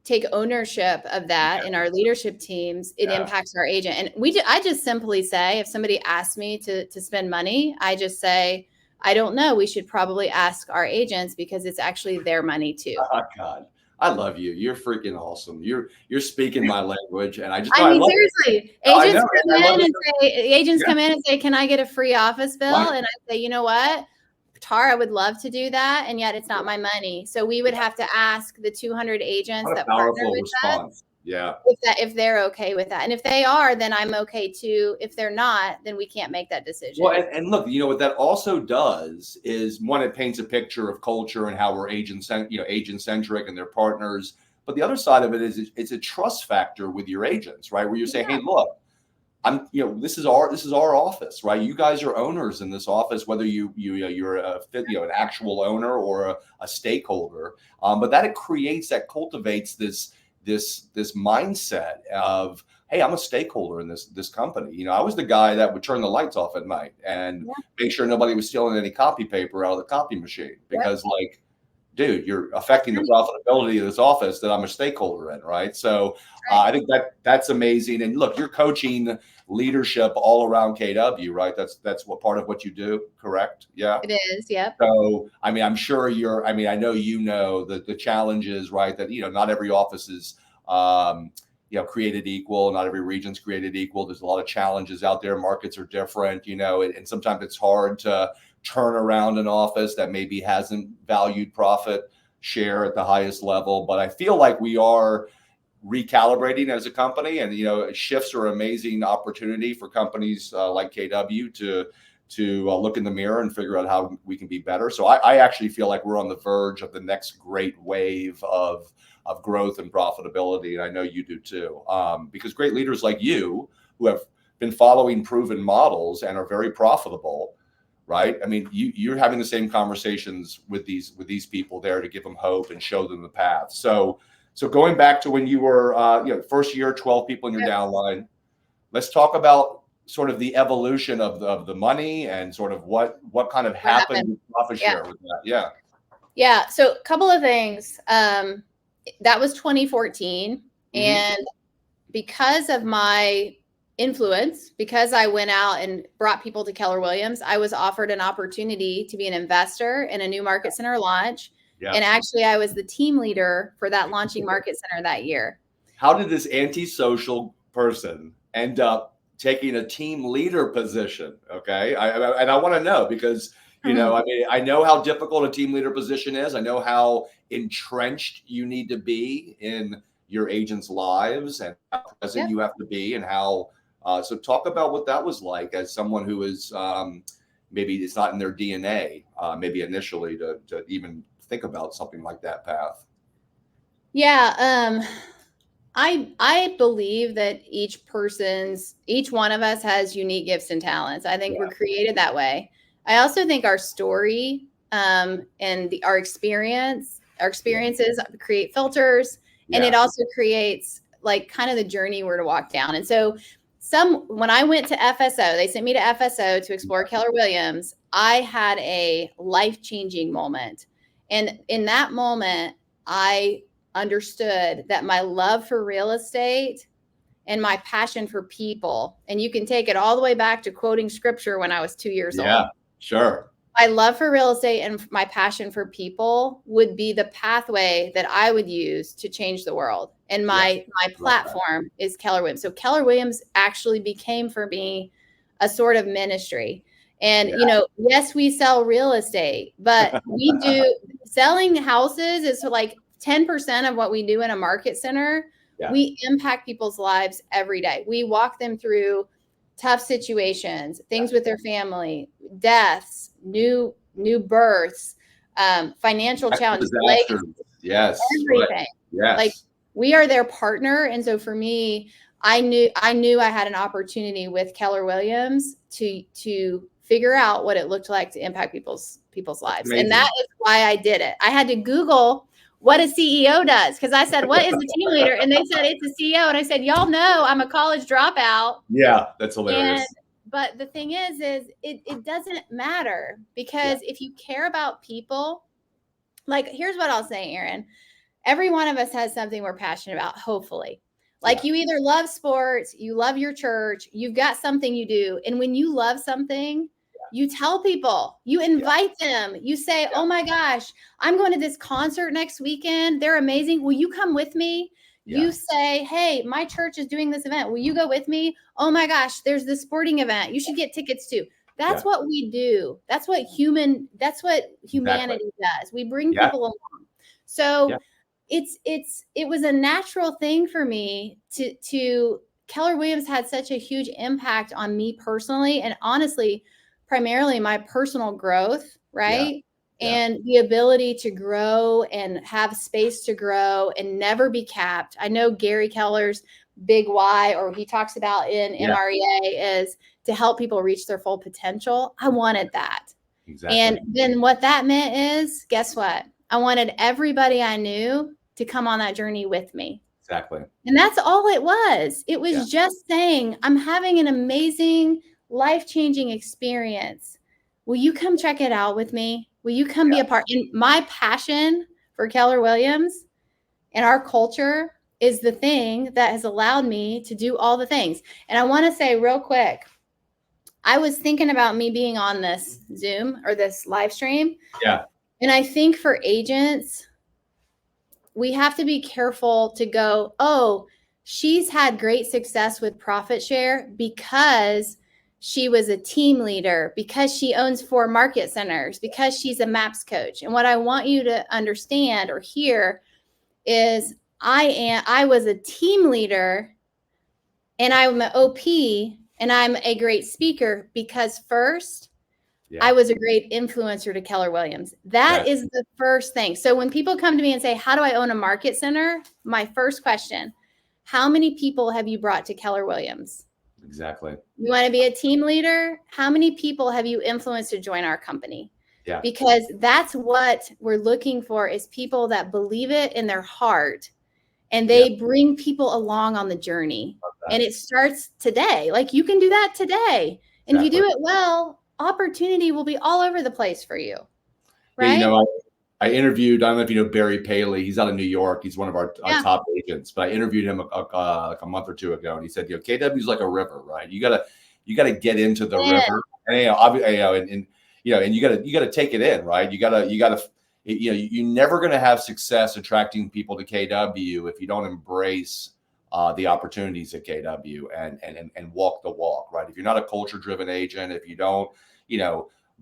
take ownership of that in our leadership teams, it impacts our agent. And I just simply say, if somebody asks me to spend money, I just say, I don't know. We should probably ask our agents, because it's actually their money too. Oh God, I love you. You're freaking awesome. You're speaking my language, and I mean, seriously, agents come in and say, "Can I get a free office bill?" Right. And I say, you know what? Tara would love to do that, and yet it's not my money. So we would have to ask the 200 agents that partner with us, if they're okay with that. And if they are, then I'm okay too. If they're not, then we can't make that decision. Well, and look, what that also does is, one, it paints a picture of culture and how we're agent-centric and their partners. But the other side of it is it's a trust factor with your agents, right? Where you say, hey, look, this is our office, right? You guys are owners in this office, whether you're an actual owner or a stakeholder. But that it cultivates this mindset of, hey, I'm a stakeholder in this company. I was the guy that would turn the lights off at night and make sure nobody was stealing any copy paper out of the copy machine, because dude, you're affecting the profitability of this office that I'm a stakeholder in, right? So I think that's amazing. And look, you're coaching leadership all around KW, right? That's what part of what you do, correct? Yeah, it is. Yep. So I'm sure I know the challenges, right? That not every office is created equal. Not every region's created equal. There's a lot of challenges out there. Markets are different, and sometimes it's hard to turn around an office that maybe hasn't valued profit share at the highest level. But I feel like we are recalibrating as a company, and shifts are amazing opportunity for companies like KW to look in the mirror and figure out how we can be better. So I actually feel like we're on the verge of the next great wave of growth and profitability, and I know you do too, because great leaders like you, who have been following proven models and are very profitable, right? You're having the same conversations with these people there to give them hope and show them the path. So going back to when you were first year, 12 people in your downline, let's talk about sort of the evolution of the money and sort of what kind of happened with profit share with that. Yeah. So a couple of things. That was 2014. And because of my influence, because I went out and brought people to Keller Williams, I was offered an opportunity to be an investor in a new market center launch. Yeah. And actually, I was the team leader for that launching market center that year. How did this antisocial person end up taking a team leader position? Okay. I want to know, because, I know how difficult a team leader position is. I know how entrenched you need to be in your agents' lives and how present you have to be, and how, so talk about what that was like as someone who is, maybe it's not in their DNA, maybe initially to even think about something like that path. Yeah. I believe that each one of us has unique gifts and talents. I think we're created that way. I also think our story, and our experiences create filters, and it also creates like kind of the journey we're to walk down. And so when I went to FSO, they sent me to FSO to explore Keller Williams. I had a life-changing moment. And in that moment, I understood that my love for real estate and my passion for people, and you can take it all the way back to quoting scripture when I was 2 years old. Yeah, sure. My love for real estate and my passion for people would be the pathway that I would use to change the world. And my platform is Keller Williams. So Keller Williams actually became for me a sort of ministry. And, yes, we sell real estate, but we do selling houses is like 10% of what we do in a market center. Yeah. We impact people's lives every day. We walk them through tough situations, things with their family, deaths, new births, financial challenges, everything. Right. Yes. Like, we are their partner. And so for me, I knew I had an opportunity with Keller Williams to figure out what it looked like to impact people's lives. And that is why I did it. I had to Google what a CEO does, because I said, what is a team leader? And they said, it's a CEO. And I said, y'all know I'm a college dropout. Yeah, that's hilarious. But the thing is it doesn't matter, because if you care about people, like, here's what I'll say, Aaron. Every one of us has something we're passionate about, hopefully. Like, you either love sports, you love your church, you've got something you do. And when you love something, you tell people, you invite them, you say, oh my gosh, I'm going to this concert next weekend. They're amazing. Will you come with me? You say, hey, my church is doing this event. Will you go with me? Oh my gosh, there's this sporting event. You should get tickets to. That's what we do. That's what humanity does. We bring people along. So it was a natural thing for me to Keller Williams had such a huge impact on me personally, and honestly, primarily my personal growth, right? And the ability to grow and have space to grow and never be capped. I know Gary Keller's big why, or he talks about in MREA, is to help people reach their full potential. I wanted that. Exactly. And then what that meant is, guess what? I wanted everybody I knew to come on that journey with me. Exactly. And that's all it was. It was just saying, I'm having an amazing, life-changing experience. Will you come check it out with me? Will you come be a part? And my passion for Keller Williams and our culture is the thing that has allowed me to do all the things. And I want to say real quick, I was thinking about me being on this Zoom or this live stream. Yeah. And I think for agents, we have to be careful to go, oh, she's had great success with profit share because she was a team leader, because she owns 4 market centers, because she's a MAPS coach. And what I want you to understand or hear is I was a team leader and I'm an OP and I'm a great speaker because first, I was a great influencer to Keller Williams. That is the first thing. So when people come to me and say, how do I own a market center? My first question, how many people have you brought to Keller Williams? Exactly. You want to be a team leader? How many people have you influenced to join our company? Yeah. Because that's what we're looking for, is people that believe it in their heart and they bring people along on the journey. And it starts today. Like, you can do that today. And if you do it well, opportunity will be all over the place for you. Right. Yeah, I interviewed, I don't know if you know Barry Paley. He's out of New York. He's one of our top agents, but I interviewed him like a month or two ago. And he said, KW is like a river, right? You gotta get into the river, and you gotta take it in, right? You're never going to have success attracting people to KW if you don't embrace the opportunities at KW and walk the walk, right? If you're not a culture driven agent, if you don't,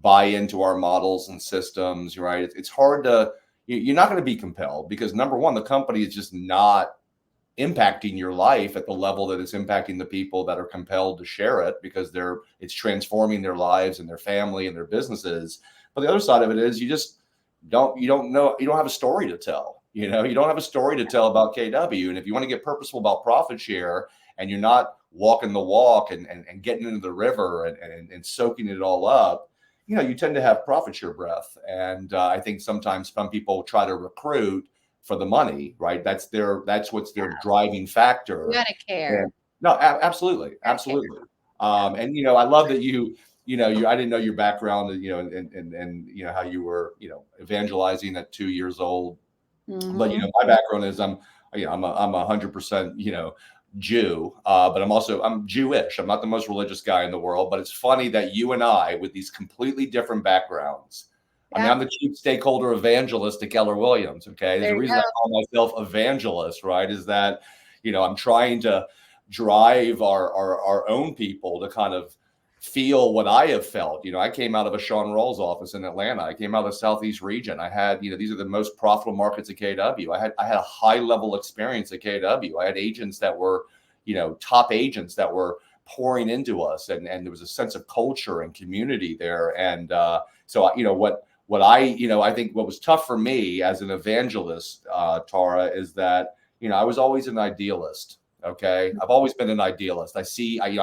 buy into our models and systems, right? It's hard to, you're not going to be compelled because number one, the company is just not impacting your life at the level that it's impacting the people that are compelled to share it because it's transforming their lives and their family and their businesses. But the other side of it is you don't have a story to tell. You don't have a story to tell about KW. And if you want to get purposeful about profit share and you're not walking the walk and getting into the river and soaking it all up, you tend to have profit share breath. And I think sometimes some people try to recruit for the money, right? That's what's their driving factor. You gotta care. And, no, absolutely. Absolutely. And, I love that I didn't know your background, and how you were, evangelizing at 2 years old. Mm-hmm. But, my background is I'm 100%, Jew, but I'm Jewish. I'm not the most religious guy in the world, but it's funny that you and I, with these completely different backgrounds, I mean, I'm the chief stakeholder evangelist at Keller Williams. Okay. There's a reason I call myself evangelist, right? Is that, I'm trying to drive our own people to kind of feel what I have felt. I came out of a Sean Rawls office in Atlanta. I came out of the Southeast region. I had, these are the most profitable markets at KW. I had a high level experience at KW. I had agents that were, top agents that were pouring into us, and there was a sense of culture and community there. And so, I think what was tough for me as an evangelist, Tara, is that, I was always an idealist. Okay. I've always been an idealist. I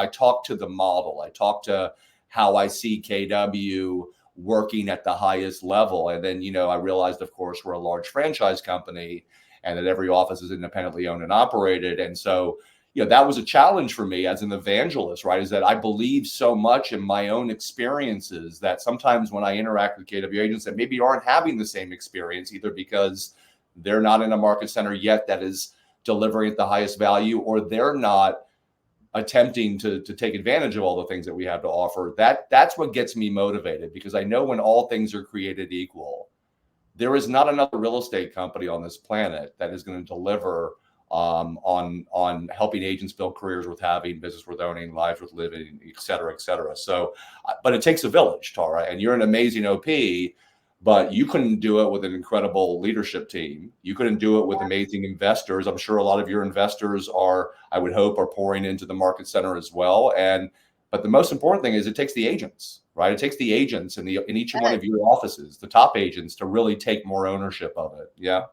talk to the model. I talk to how I see KW working at the highest level. And then, I realized, of course, we're a large franchise company and that every office is independently owned and operated. And so, that was a challenge for me as an evangelist, right? Is that I believe so much in my own experiences that sometimes when I interact with KW agents that maybe aren't having the same experience, either because they're not in a market center yet that is delivering at the highest value, or they're not attempting to take advantage of all the things that we have to offer. That's what gets me motivated, because I know when all things are created equal, there is not another real estate company on this planet that is going to deliver on helping agents build careers worth having, business worth owning, lives worth living, et cetera, et cetera. So, but it takes a village, Tara, and you're an amazing OP. But you couldn't do it with an incredible leadership team. You couldn't do it with amazing investors. I'm sure a lot of your investors I would hope, are pouring into the market center as well. But the most important thing is it takes the agents, right? It takes the agents in each one of your offices, the top agents, to really take more ownership of it. Yeah.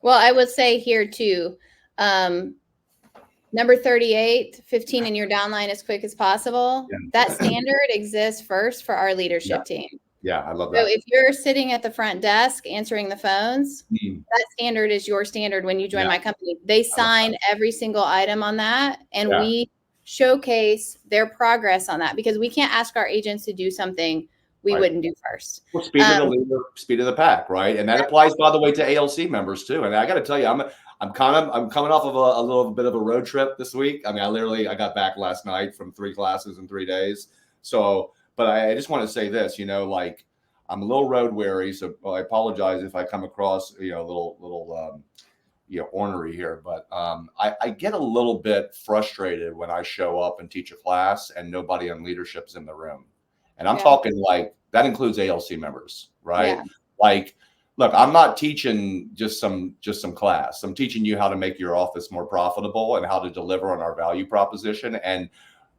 Well, I would say here too, Number 38, 15 in your downline as quick as possible. Yeah. That standard exists first for our leadership team. Yeah, I love So that. if you're sitting at the front desk answering the phones, Mm. that standard is your standard when you join my company. They sign every single item on that, and we showcase their progress on that, because we can't ask our agents to do something we wouldn't do first. Well, speed of the leader, speed of the pack, right? And that applies, by the way, to ALC members too. And I got to tell you, I'm coming off of a little bit of a road trip this week. I mean, I got back last night from 3 classes in 3 days. So, but I just want to say this, like, I'm a little road weary, so I apologize if I come across, a little ornery here, but I get a little bit frustrated when I show up and teach a class and nobody on leadership's in the room. And I'm talking like that includes ALC members, right? Yeah. Like, look, I'm not teaching just some class. I'm teaching you how to make your office more profitable and how to deliver on our value proposition. And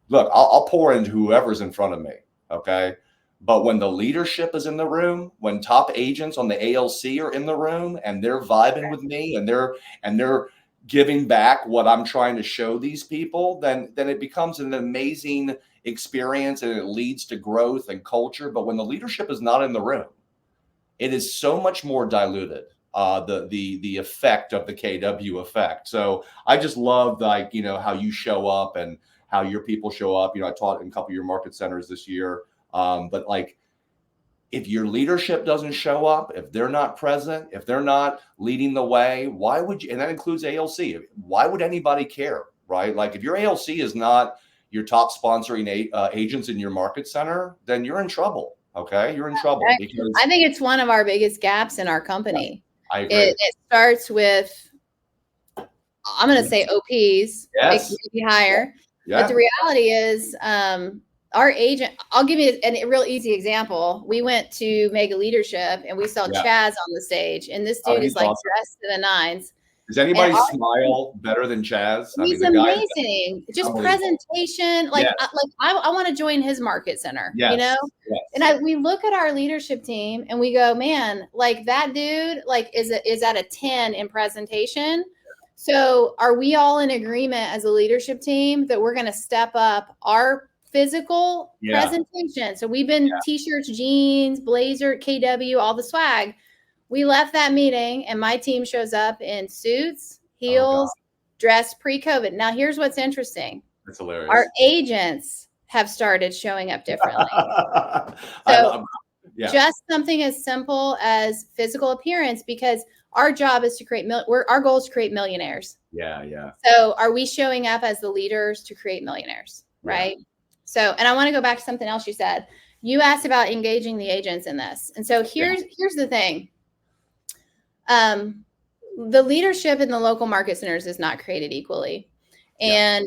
look, I'll pour into whoever's in front of me, okay? But when the leadership is in the room, when top agents on the ALC are in the room and they're vibing with me and they're giving back what I'm trying to show these people, then it becomes an amazing experience and it leads to growth and culture. But when the leadership is not in the room, it is so much more diluted. The effect of the KW effect. So I just love how you show up and how your people show up. I taught in a couple of your market centers this year. But like, if your leadership doesn't show up, if they're not present, if they're not leading the way, why would you? And that includes ALC. Why would anybody care, right? Like, if your ALC is not your top sponsoring agents in your market center, then you're in trouble. Okay, you're in trouble. Because I think it's one of our biggest gaps in our company. I agree. It starts with, I'm going to say OPs, maybe higher. Yeah. But the reality is, our agent, I'll give you a real easy example. We went to Mega Leadership and we saw Chaz on the stage, and this dude is like awesome. Dressed to the nines. Does anybody smile better than Chaz? He's amazing. Just presentation. Like, I want to join his market center, Yes. And we look at our leadership team and we go, man, like, that dude, like, is at a 10 in presentation. So are we all in agreement as a leadership team that we're going to step up our physical presentation? So we've been t-shirts, jeans, blazer, KW, all the swag. We left that meeting and my team shows up in suits, heels, dressed pre-COVID. Now, here's what's interesting. That's hilarious. Our agents have started showing up differently. So just something as simple as physical appearance, because our job is to create, our goal is to create millionaires. Yeah. So are we showing up as the leaders to create millionaires, right? So, and I want to go back to something else you said. You asked about engaging the agents in this. And so here's the thing. The leadership in the local market centers is not created equally. And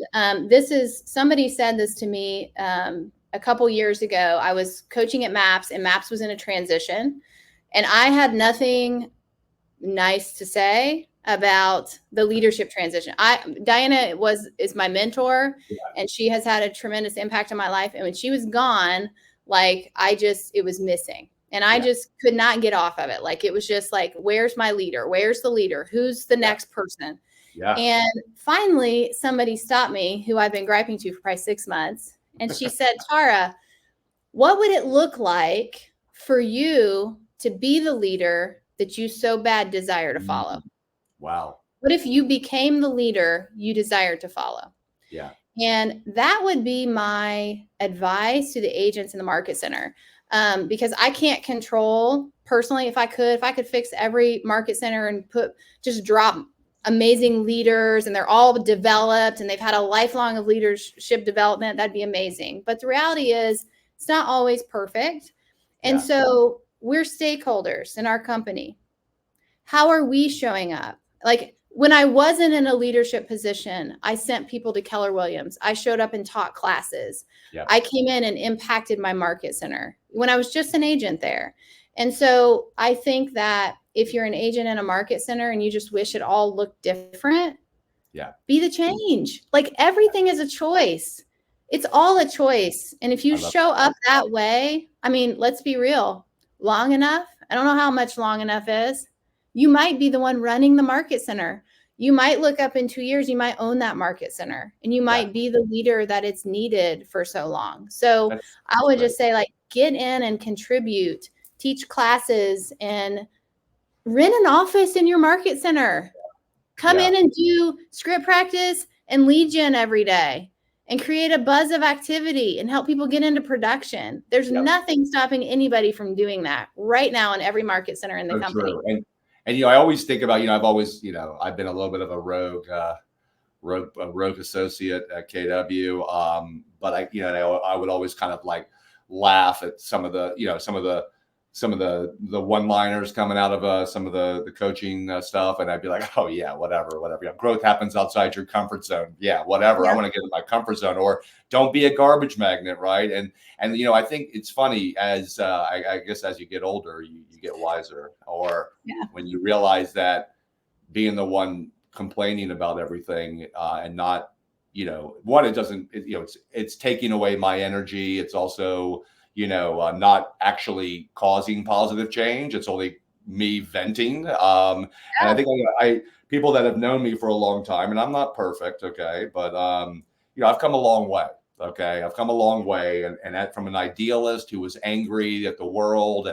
somebody said this to me a couple years ago. I was coaching at MAPS and MAPS was in a transition. And I had nothing nice to say about the leadership transition. Diana is my mentor, and she has had a tremendous impact on my life. And when she was gone, like, it was missing. And I just could not get off of it. Like, it was just like, where's my leader? Where's the leader? Who's the next person? Yeah. And finally, somebody stopped me, who I've been griping to for probably 6 months. And she said, Tara, what would it look like for you to be the leader that you so bad desire to follow? Wow. What if you became the leader you desire to follow? Yeah. And that would be my advice to the agents in the market center. Because I can't control personally. If I could fix every market center and just drop amazing leaders and they're all developed and they've had a lifelong of leadership development, that'd be amazing. But the reality is it's not always perfect. And so we're stakeholders in our company. How are we showing up? Like, when I wasn't in a leadership position, I sent people to Keller Williams. I showed up and taught classes. Yeah. I came in and impacted my market center when I was just an agent there. And so I think that if you're an agent in a market center and you just wish it all looked different, be the change. Like, everything is a choice. It's all a choice. And if you show up that way, I mean, let's be real, long enough, I don't know how much long enough is, you might be the one running the market center. you might look up in 2 years, you might own that market center and you might be the leader that it's needed for so long. So I would just say, like, get in and contribute, teach classes, and rent an office in your market center. Come in and do script practice and lead gen every day and create a buzz of activity and help people get into production. There's nothing stopping anybody from doing that right now in every market center in the company. True. And, you know, I always think about, you know, I've always, you know, I've been a little bit of a rogue associate at KW. But I would always kind of like laugh at some of the, you know, some of the one-liners coming out of some of the coaching stuff, and I'd be like, oh yeah, whatever. You know, growth happens outside your comfort zone. Yeah, whatever. I want to get in my comfort zone, or don't be a garbage magnet, right? And you know, I think it's funny as I guess as you get older, you get wiser, or when you realize that being the one complaining about everything and not, you know, it's taking away my energy. It's also, you know, not actually causing positive change. It's only me venting. And I think people that have known me for a long time, and I'm not perfect, okay, but you know, I've come a long way. Okay, I've come a long way, and that from an idealist who was angry at the world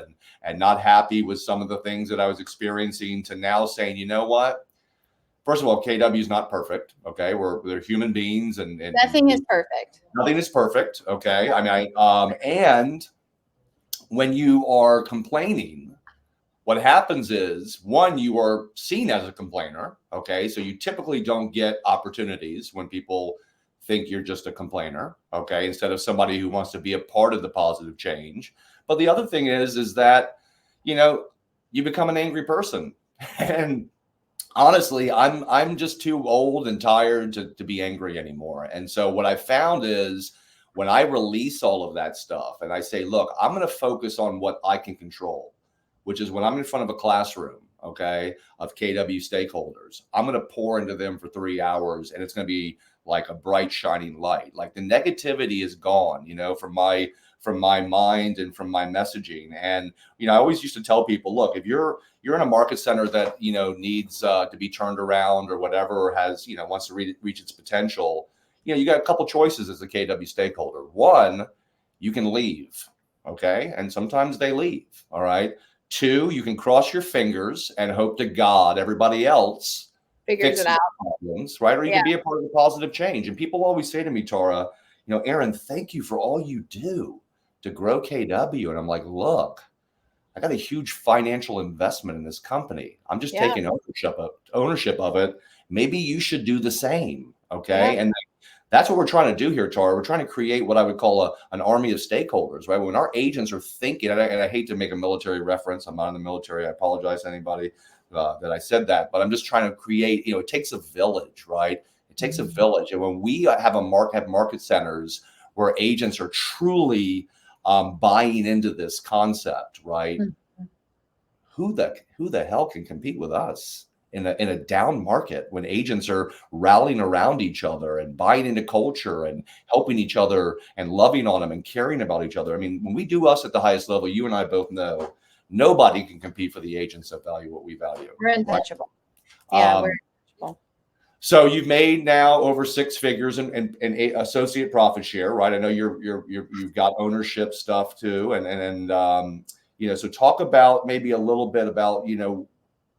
and not happy with some of the things that I was experiencing, to now saying, you know what? First of all, KW is not perfect. Okay, they're human beings, and nothing is perfect. Nothing is perfect. Okay, I mean, and when you are complaining, what happens is, one, you are seen as a complainer. Okay, so you typically don't get opportunities when people think you're just a complainer. Okay, instead of somebody who wants to be a part of the positive change. But the other thing is that, you know, you become an angry person, and honestly, I'm just too old and tired to be angry anymore. And so what I found is, when I release all of that stuff and I say, look, I'm going to focus on what I can control, which is when I'm in front of a classroom, okay, of KW stakeholders, I'm going to pour into them for 3 hours, and it's going to be like a bright shining light. Like, the negativity is gone, you know, from my mind and from my messaging. And, you know, I always used to tell people, look, if you're in a market center that, you know, needs to be turned around or whatever, or has, you know, wants to reach its potential, you know, you got a couple choices as a KW stakeholder. One, you can leave. Okay. And sometimes they leave. All right. Two, you can cross your fingers and hope to God everybody else figures it out. Problems, right? Or you can be a part of the positive change. And people always say to me, Tara, you know, Aaron, thank you for all you do to grow KW. And I'm like, look, I got a huge financial investment in this company. I'm just taking ownership of it. Maybe you should do the same. Okay. And that's what we're trying to do here, Tara. We're trying to create what I would call an army of stakeholders, right? When our agents are thinking, and I hate to make a military reference, I'm not in the military. I apologize to anybody that I said that, but I'm just trying to create, you know, it takes a village, right? It takes a village. And when we have market centers where agents are truly buying into this concept, right? Mm-hmm. Who the hell can compete with us in a down market when agents are rallying around each other and buying into culture and helping each other and loving on them and caring about each other? I mean, when we do us at the highest level, you and I both know nobody can compete for the agents that value what we value. We're untouchable. Right? Yeah, we're untouchable. So you've made now over 6 figures in associate profit share, right? I know you've got ownership stuff too, and you know, so talk about maybe a little bit about, you know,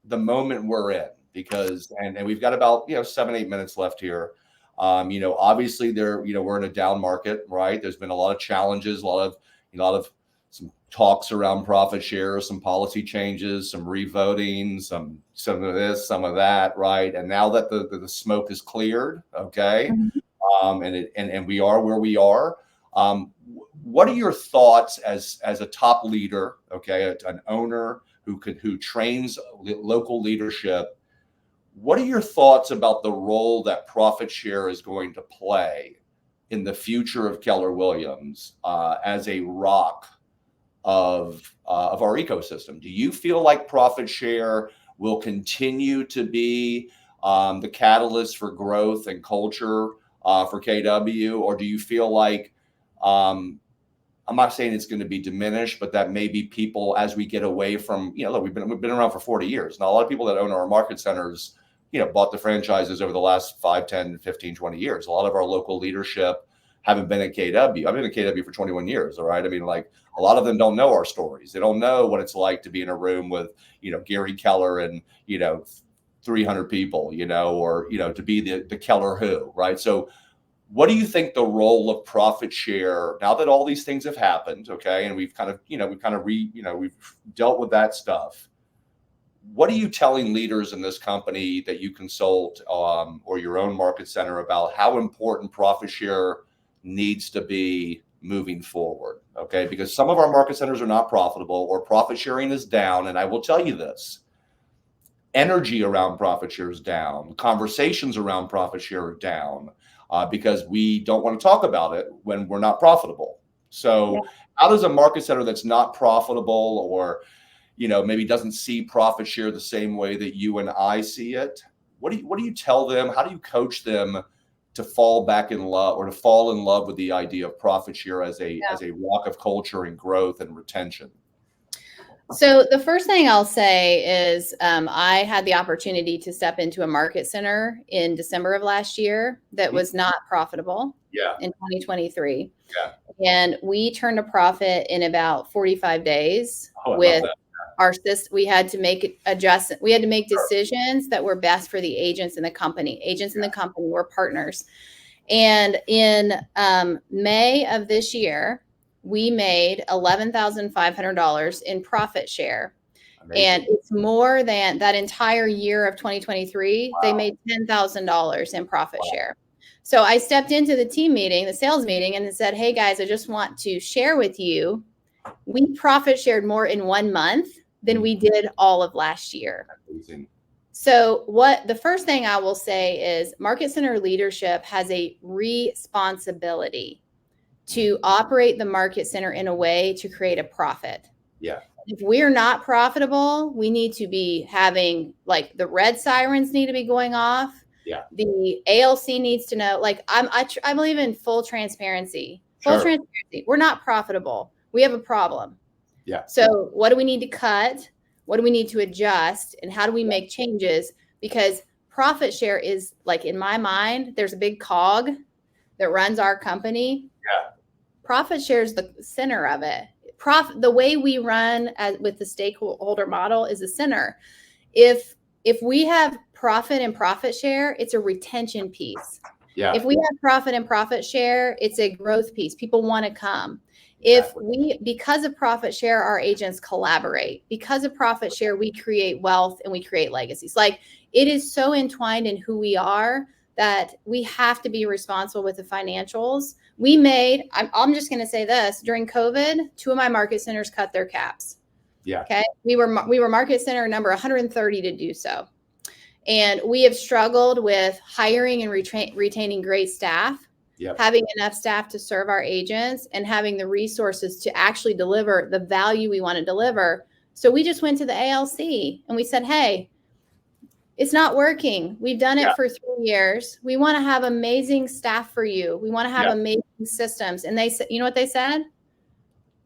the moment we're in, because and we've got about, you know, 7-8 minutes left here. You know, obviously we're in a down market, right? There's been a lot of challenges, a lot of some talks around profit share, some policy changes, some revoting, some of this, some of that, right? And now that the smoke is cleared, okay, and we are where we are. What are your thoughts as a top leader, okay, an owner who trains local leadership? What are your thoughts about the role that profit share is going to play in the future of Keller Williams as a rock of our ecosystem? Do you feel like profit share will continue to be the catalyst for growth and culture for KW, or do you feel like I'm not saying it's going to be diminished, but that maybe people, as we get away from, you know, look, we've been around for 40 years. Now, a lot of people that own our market centers bought the franchises over the last 5, 10, 15, 20 years. A lot of our local leadership haven't been at KW. I've been at KW for 21 years. All right. I mean, like a lot of them don't know our stories. They don't know what it's like to be in a room with, Gary Keller and, 300 people, or, to be the Keller who, right? So what do you think the role of profit share, now that all these things have happened, okay, and we've kind of, we've dealt with that stuff. What are you telling leaders in this company that you consult or your own market center about how important profit share needs to be moving forward? Okay, because some of our market centers are not profitable or profit sharing is down. And I will tell you this, energy around profit share is down. Conversations around profit share are down because we don't want to talk about it when we're not profitable. So how does a market center that's not profitable or maybe doesn't see profit share the same way that you and I see it, what do you tell them? How do you coach them to fall back in love or to fall in love with the idea of profit share as a rock of culture and growth and retention? So the first thing I'll say is I had the opportunity to step into a market center in December of last year that was not profitable in 2023. Yeah. And we turned a profit in about 45 days with our system. We had to make adjustments. We had to make decisions that were best for the agents in the company. Agents in the company were partners. And in May of this year, we made $11,500 in profit share. Amazing. And it's more than that entire year of 2023. Wow. They made $10,000 in profit share. So I stepped into the team meeting, the sales meeting, and said, hey guys, I just want to share with you, we profit shared more in 1 month than we did all of last year. Amazing. So the first thing I will say is market center leadership has a responsibility to operate the market center in a way to create a profit. Yeah. If we're not profitable, we need to be having like the red sirens need to be going off. Yeah. The ALC needs to know, like I believe in full transparency. Full transparency. We're not profitable. We have a problem. Yeah. So what do we need to cut? What do we need to adjust? And how do we make changes? Because profit share is like, in my mind, there's a big cog that runs our company. Yeah. Profit share is the center of it. The way we run with the stakeholder model is the center. If we have profit and profit share, it's a retention piece. Yeah. If we have profit and profit share, it's a growth piece. People want to come. Because of profit share, our agents collaborate. Because of profit share, we create wealth and we create legacies. Like, it is so entwined in who we are that we have to be responsible with the financials. I'm just going to say this, during COVID, 2 of my market centers cut their caps. Yeah. Okay. We were market center number 130 to do so. And we have struggled with hiring and retaining great staff. Yep. Having enough staff to serve our agents and having the resources to actually deliver the value we want to deliver. So we just went to the ALC and we said, hey, it's not working. We've done it for 3 years. We want to have amazing staff for you. We want to have amazing systems. And they said, you know what they said?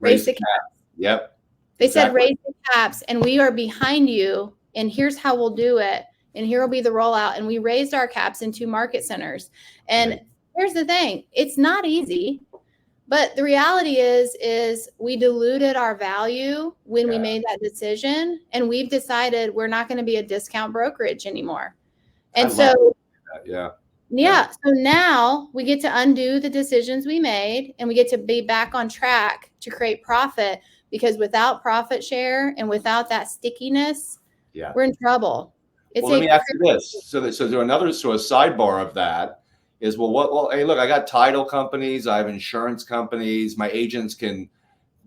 Raise the caps. Yep. They said, raise the caps and we are behind you. And here's how we'll do it. And here will be the rollout. And we raised our caps in 2 market centers. And here's the thing. It's not easy, but the reality is we diluted our value when we made that decision. And we've decided we're not going to be a discount brokerage anymore. And so, so now we get to undo the decisions we made and we get to be back on track to create profit, because without profit share and without that stickiness, we're in trouble. Let me ask you this. So a sidebar of that is, hey, look, I got title companies, I have insurance companies, my agents can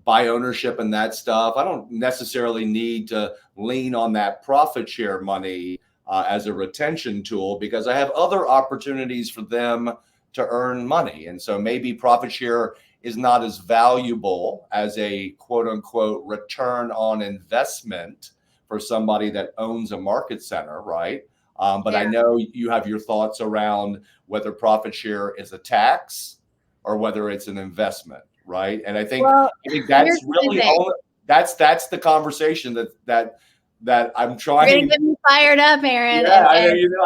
buy ownership and that stuff. I don't necessarily need to lean on that profit share money as a retention tool, because I have other opportunities for them to earn money. And so maybe profit share is not as valuable as a quote unquote return on investment for somebody that owns a market center, right? But I know you have your thoughts around whether profit share is a tax or whether it's an investment, right? And I think that's really that's the conversation that that I'm You're trying. gonna get me fired up, Aaron. Yeah, I know. You know,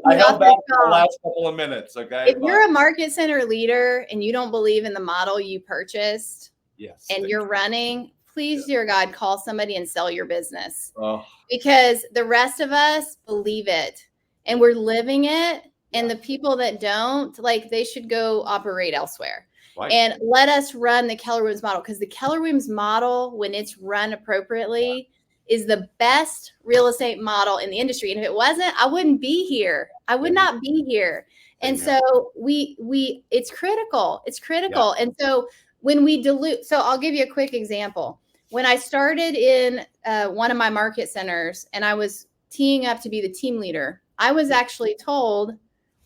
I held back for the last couple of minutes. Okay. If you're a market center leader and you don't believe in the model you purchased, yes, and you're running, please, dear God, call somebody and sell your business. Oh. Because the rest of us believe it and we're living it. And the people that don't, like, they should go operate elsewhere. Right. And let us run the Keller Williams model, because the Keller Williams model, when it's run appropriately, is the best real estate model in the industry. And if it wasn't, I wouldn't be here. I would not be here. And so it's critical. It's critical. Yeah. And so when we dilute, so I'll give you a quick example. When I started in one of my market centers and I was teeing up to be the team leader, I was actually told,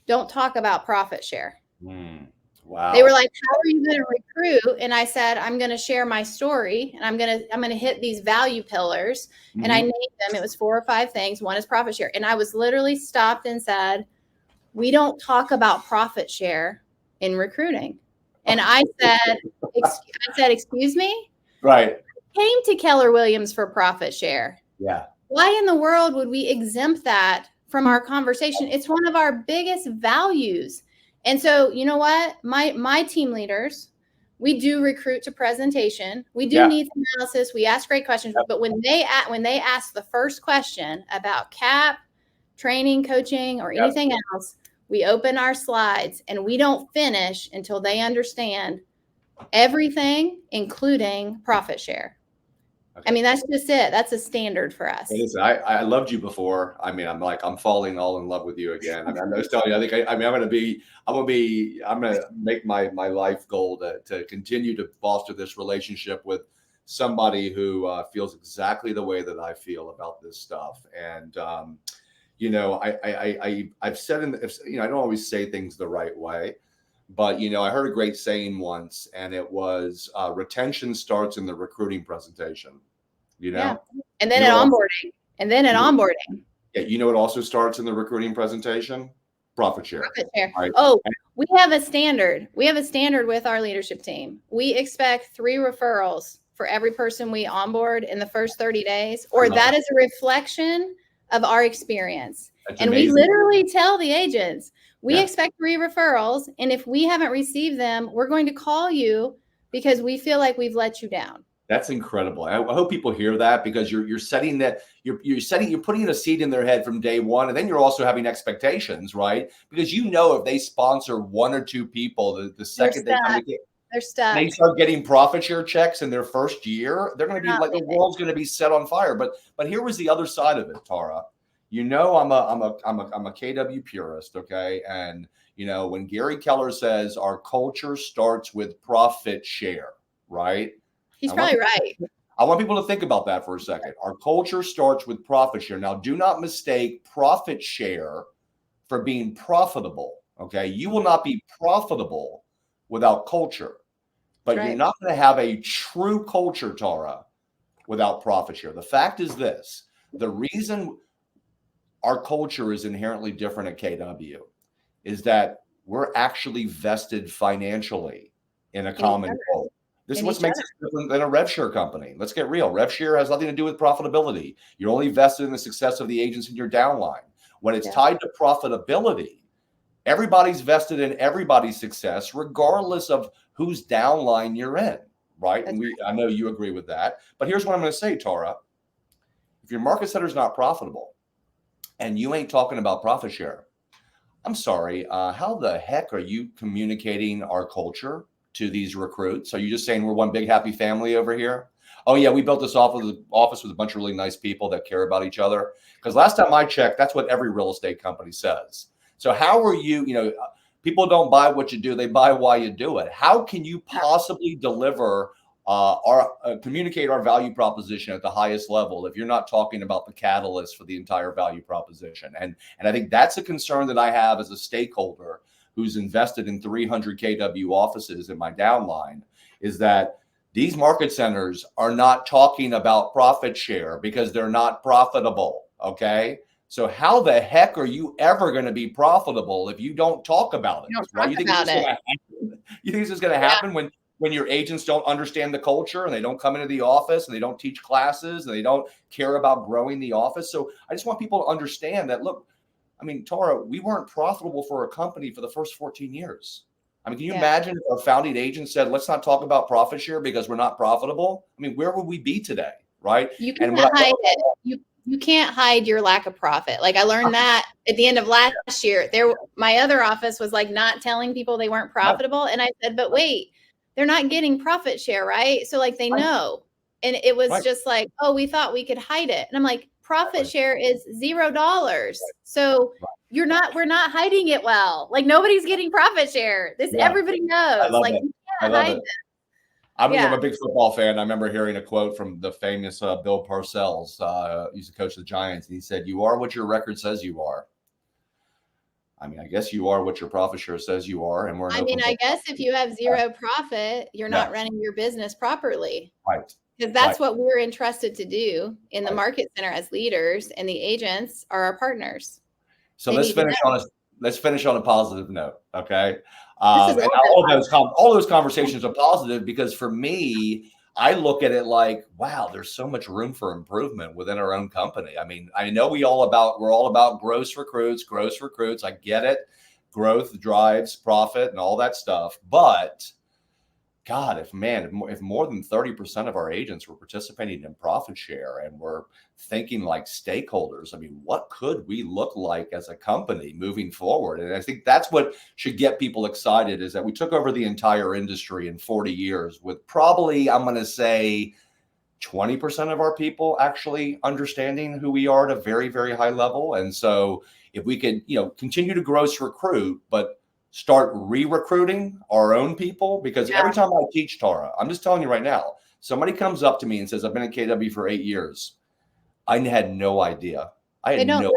don't talk about profit share. Wow. They were like, how are you going to recruit? And I said, I'm going to share my story, and I'm going to hit these value pillars. Mm-hmm. And I named them. It was 4 or 5 things. One is profit share. And I was literally stopped and said, we don't talk about profit share in recruiting. And I said, excuse me? Right. I came to Keller Williams for profit share. Yeah. Why in the world would we exempt that from our conversation? It's one of our biggest values. And so, you know what? My team leaders, we do recruit to presentation. We do needs analysis. We ask great questions. But when they ask the first question about CAP, training, coaching, or anything else, we open our slides and we don't finish until they understand everything, including profit share. Okay. I mean, that's just it. That's a standard for us. It is. I loved you before. I mean, I'm falling all in love with you again. I mean, I'm just telling you, I'm going to make my life goal to continue to foster this relationship with somebody who feels exactly the way that I feel about this stuff. And, you know, I've said I don't always say things the right way, but, you know, I heard a great saying once, and it was retention starts in the recruiting presentation, you know, and then onboarding. Yeah. You know, it also starts in the recruiting presentation, profit share. Profit share. Right? Oh, we have a standard. We have a standard with our leadership team. We expect 3 referrals for every person we onboard in the first 30 days, or that is a reflection of our experience. That's and amazing. We literally tell the agents, we expect 3 referrals. And if we haven't received them, we're going to call you because we feel like we've let you down. That's incredible. I hope people hear that, because you're setting that, you're putting a seed in their head from day one. And then you're also having expectations, right? Because you know, if they sponsor 1 or 2 people, the second they come to they're stuck. They start getting profit share checks in their first year, they're going to be like, the world's going to be set on fire. But here was the other side of it, Tara. You know, I'm a KW purist, okay? And you know, when Gary Keller says our culture starts with profit share, right? He's probably right. I want people to think about that for a second. Our culture starts with profit share. Now, do not mistake profit share for being profitable, okay? You will not be profitable without culture, but you're not going to have a true culture, Tara, without profit share. The fact is this: the reason our culture is inherently different at KW is that we're actually vested financially in a common goal. This is what makes us different than a rev share company. Let's get real. Rev share has nothing to do with profitability. You're only vested in the success of the agents in your downline. When it's tied to profitability, everybody's vested in everybody's success, regardless of whose downline you're in, right? And I know you agree with that. But here's what I'm going to say, Tara. If your market center is not profitable and you ain't talking about profit share, I'm sorry, how the heck are you communicating our culture to these recruits? Are you just saying we're one big happy family over here? Oh yeah, we built this office with a bunch of really nice people that care about each other. Because last time I checked, that's what every real estate company says. So how are you, you know, people don't buy what you do, they buy why you do it. How can you possibly deliver communicate our value proposition at the highest level if you're not talking about the catalyst for the entire value proposition? And I think that's a concern that I have as a stakeholder who's invested in 300 KW offices in my downline, is that these market centers are not talking about profit share because they're not profitable, okay? So how the heck are you ever going to be profitable if you don't talk about it? You think it's just going to happen when when your agents don't understand the culture and they don't come into the office and they don't teach classes and they don't care about growing the office. So I just want people to understand that, look, I mean, Tara, we weren't profitable for a company for the first 14 years. I mean, can you imagine if a founding agent said, let's not talk about profit share because we're not profitable? I mean, where would we be today? Right. You can't hide it. You can't hide your lack of profit. Like I learned that at the end of last year. My other office was like not telling people they weren't profitable. And I said, but wait, they're not getting profit share, right? So like they know. And it was just like, oh, we thought we could hide it. And I'm like, profit share is $0. So we're not hiding it well. Like nobody's getting profit share. Everybody knows. Like you can't hide it. I'm a big football fan. I remember hearing a quote from the famous Bill Parcells. He's the coach of the Giants. And he said, you are what your record says you are. I mean, I guess you are what your profit share says you are. And I guess if you have zero profit, you're not running your business properly. Right. Because that's what we're entrusted to do in the market center as leaders, and the agents are our partners. So let's finish on a positive note. Okay. And all those conversations are positive because for me, I look at it like, wow, there's so much room for improvement within our own company. I mean, I know we're all about gross recruits. I get it. Growth drives profit and all that stuff. But God, if more than 30% of our agents were participating in profit share and we're thinking like stakeholders, I mean, what could we look like as a company moving forward? And I think that's what should get people excited, is that we took over the entire industry in 40 years with probably, I'm going to say, 20% of our people actually understanding who we are at a very, very high level. And so if we could, continue to gross recruit, but start re-recruiting our own people, because every time I teach, Tara, I'm just telling you right now, somebody comes up to me and says, I've been at KW for 8 years. I had no idea. They don't know.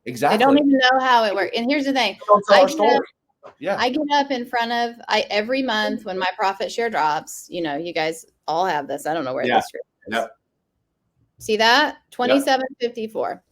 Exactly. They don't even know how it works. And here's the thing. I get up in front of every month when my profit share drops. You guys all have this. I don't know where this is. Yep. See that? 2754.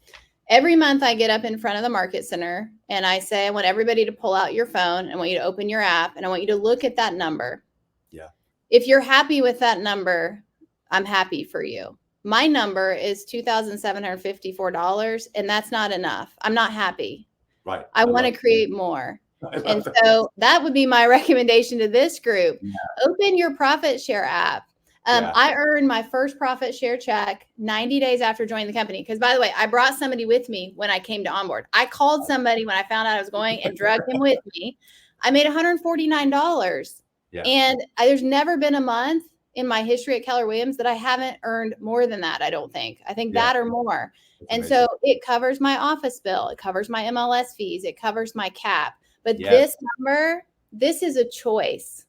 Every month I get up in front of the market center and I say, I want everybody to pull out your phone. I want you to open your app and I want you to look at that number. Yeah. If you're happy with that number, I'm happy for you. My number is $2,754 and that's not enough. I'm not happy. Right. I want to create more. And so that would be my recommendation to this group. Yeah. Open your profit share app. I earned my first profit share check 90 days after joining the company. Because by the way, I brought somebody with me when I came to onboard. I called somebody when I found out I was going and drug him with me. I made $149. Yeah. And there's never been a month in my history at Keller Williams that I haven't earned more than that. I don't think. I think that or more. That's amazing. So it covers my office bill. It covers my MLS fees. It covers my cap. But this number, this is a choice.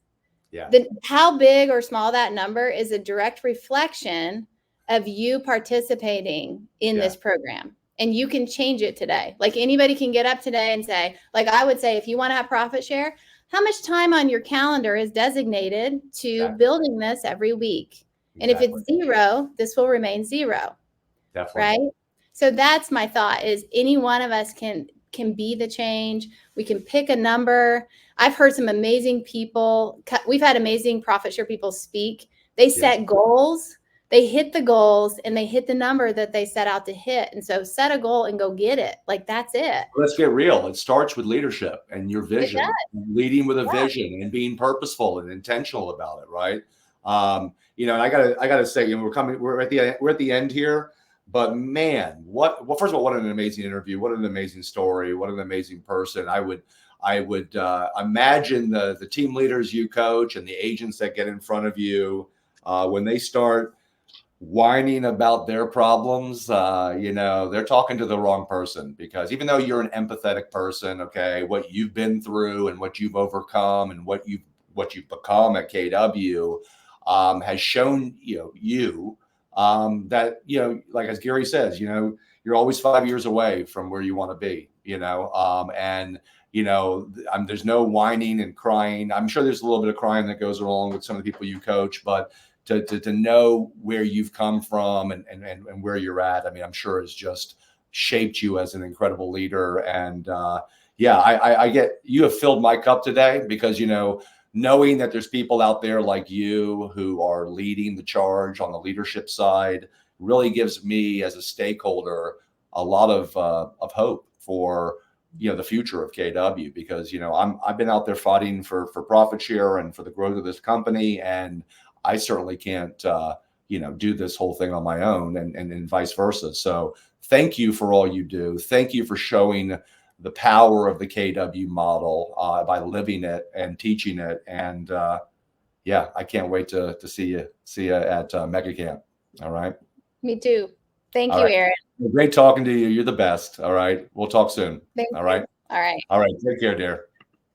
Yeah. How big or small that number is a direct reflection of you participating in this program. And you can change it today. Like anybody can get up today and say, like I would say, if you want to have profit share, how much time on your calendar is designated to building this every week? And if it's 0, this will remain 0. Definitely. Right? So that's my thought, is any one of us can be the change. We can pick a number. I've heard some amazing people. We've had amazing profit share people speak. They set goals, they hit the goals, and they hit the number that they set out to hit. And so set a goal and go get it. Like that's it. Let's get real. It starts with leadership and your vision, leading with a vision and being purposeful and intentional about it. Right. And I gotta say, we're at the end here. But man, first of all, what an amazing interview. What an amazing story. What an amazing person. I would imagine the team leaders you coach and the agents that get in front of you, when they start whining about their problems, they're talking to the wrong person, because even though you're an empathetic person, okay, what you've been through and what you've overcome and what you've become at KW has shown you that, like as Gary says, you're always 5 years away from where you want to be, there's no whining and crying. I'm sure there's a little bit of crying that goes along with some of the people you coach, but to know where you've come from and where you're at, I mean, I'm sure it's just shaped you as an incredible leader. And I get, you have filled my cup today, because, knowing that there's people out there like you who are leading the charge on the leadership side really gives me as a stakeholder a lot of hope for the future of KW, because I've been out there fighting for profit share and for the growth of this company, and I certainly can't do this whole thing on my own, and vice versa. So thank you for all you do. Thank you for showing the power of the KW model by living it and teaching it. And I can't wait to see you at Mega Camp. All right. Me too. Thank you, Aaron. Great talking to you. You're the best. All right. We'll talk soon. Thank all right. You. All right. All right. Take care, dear.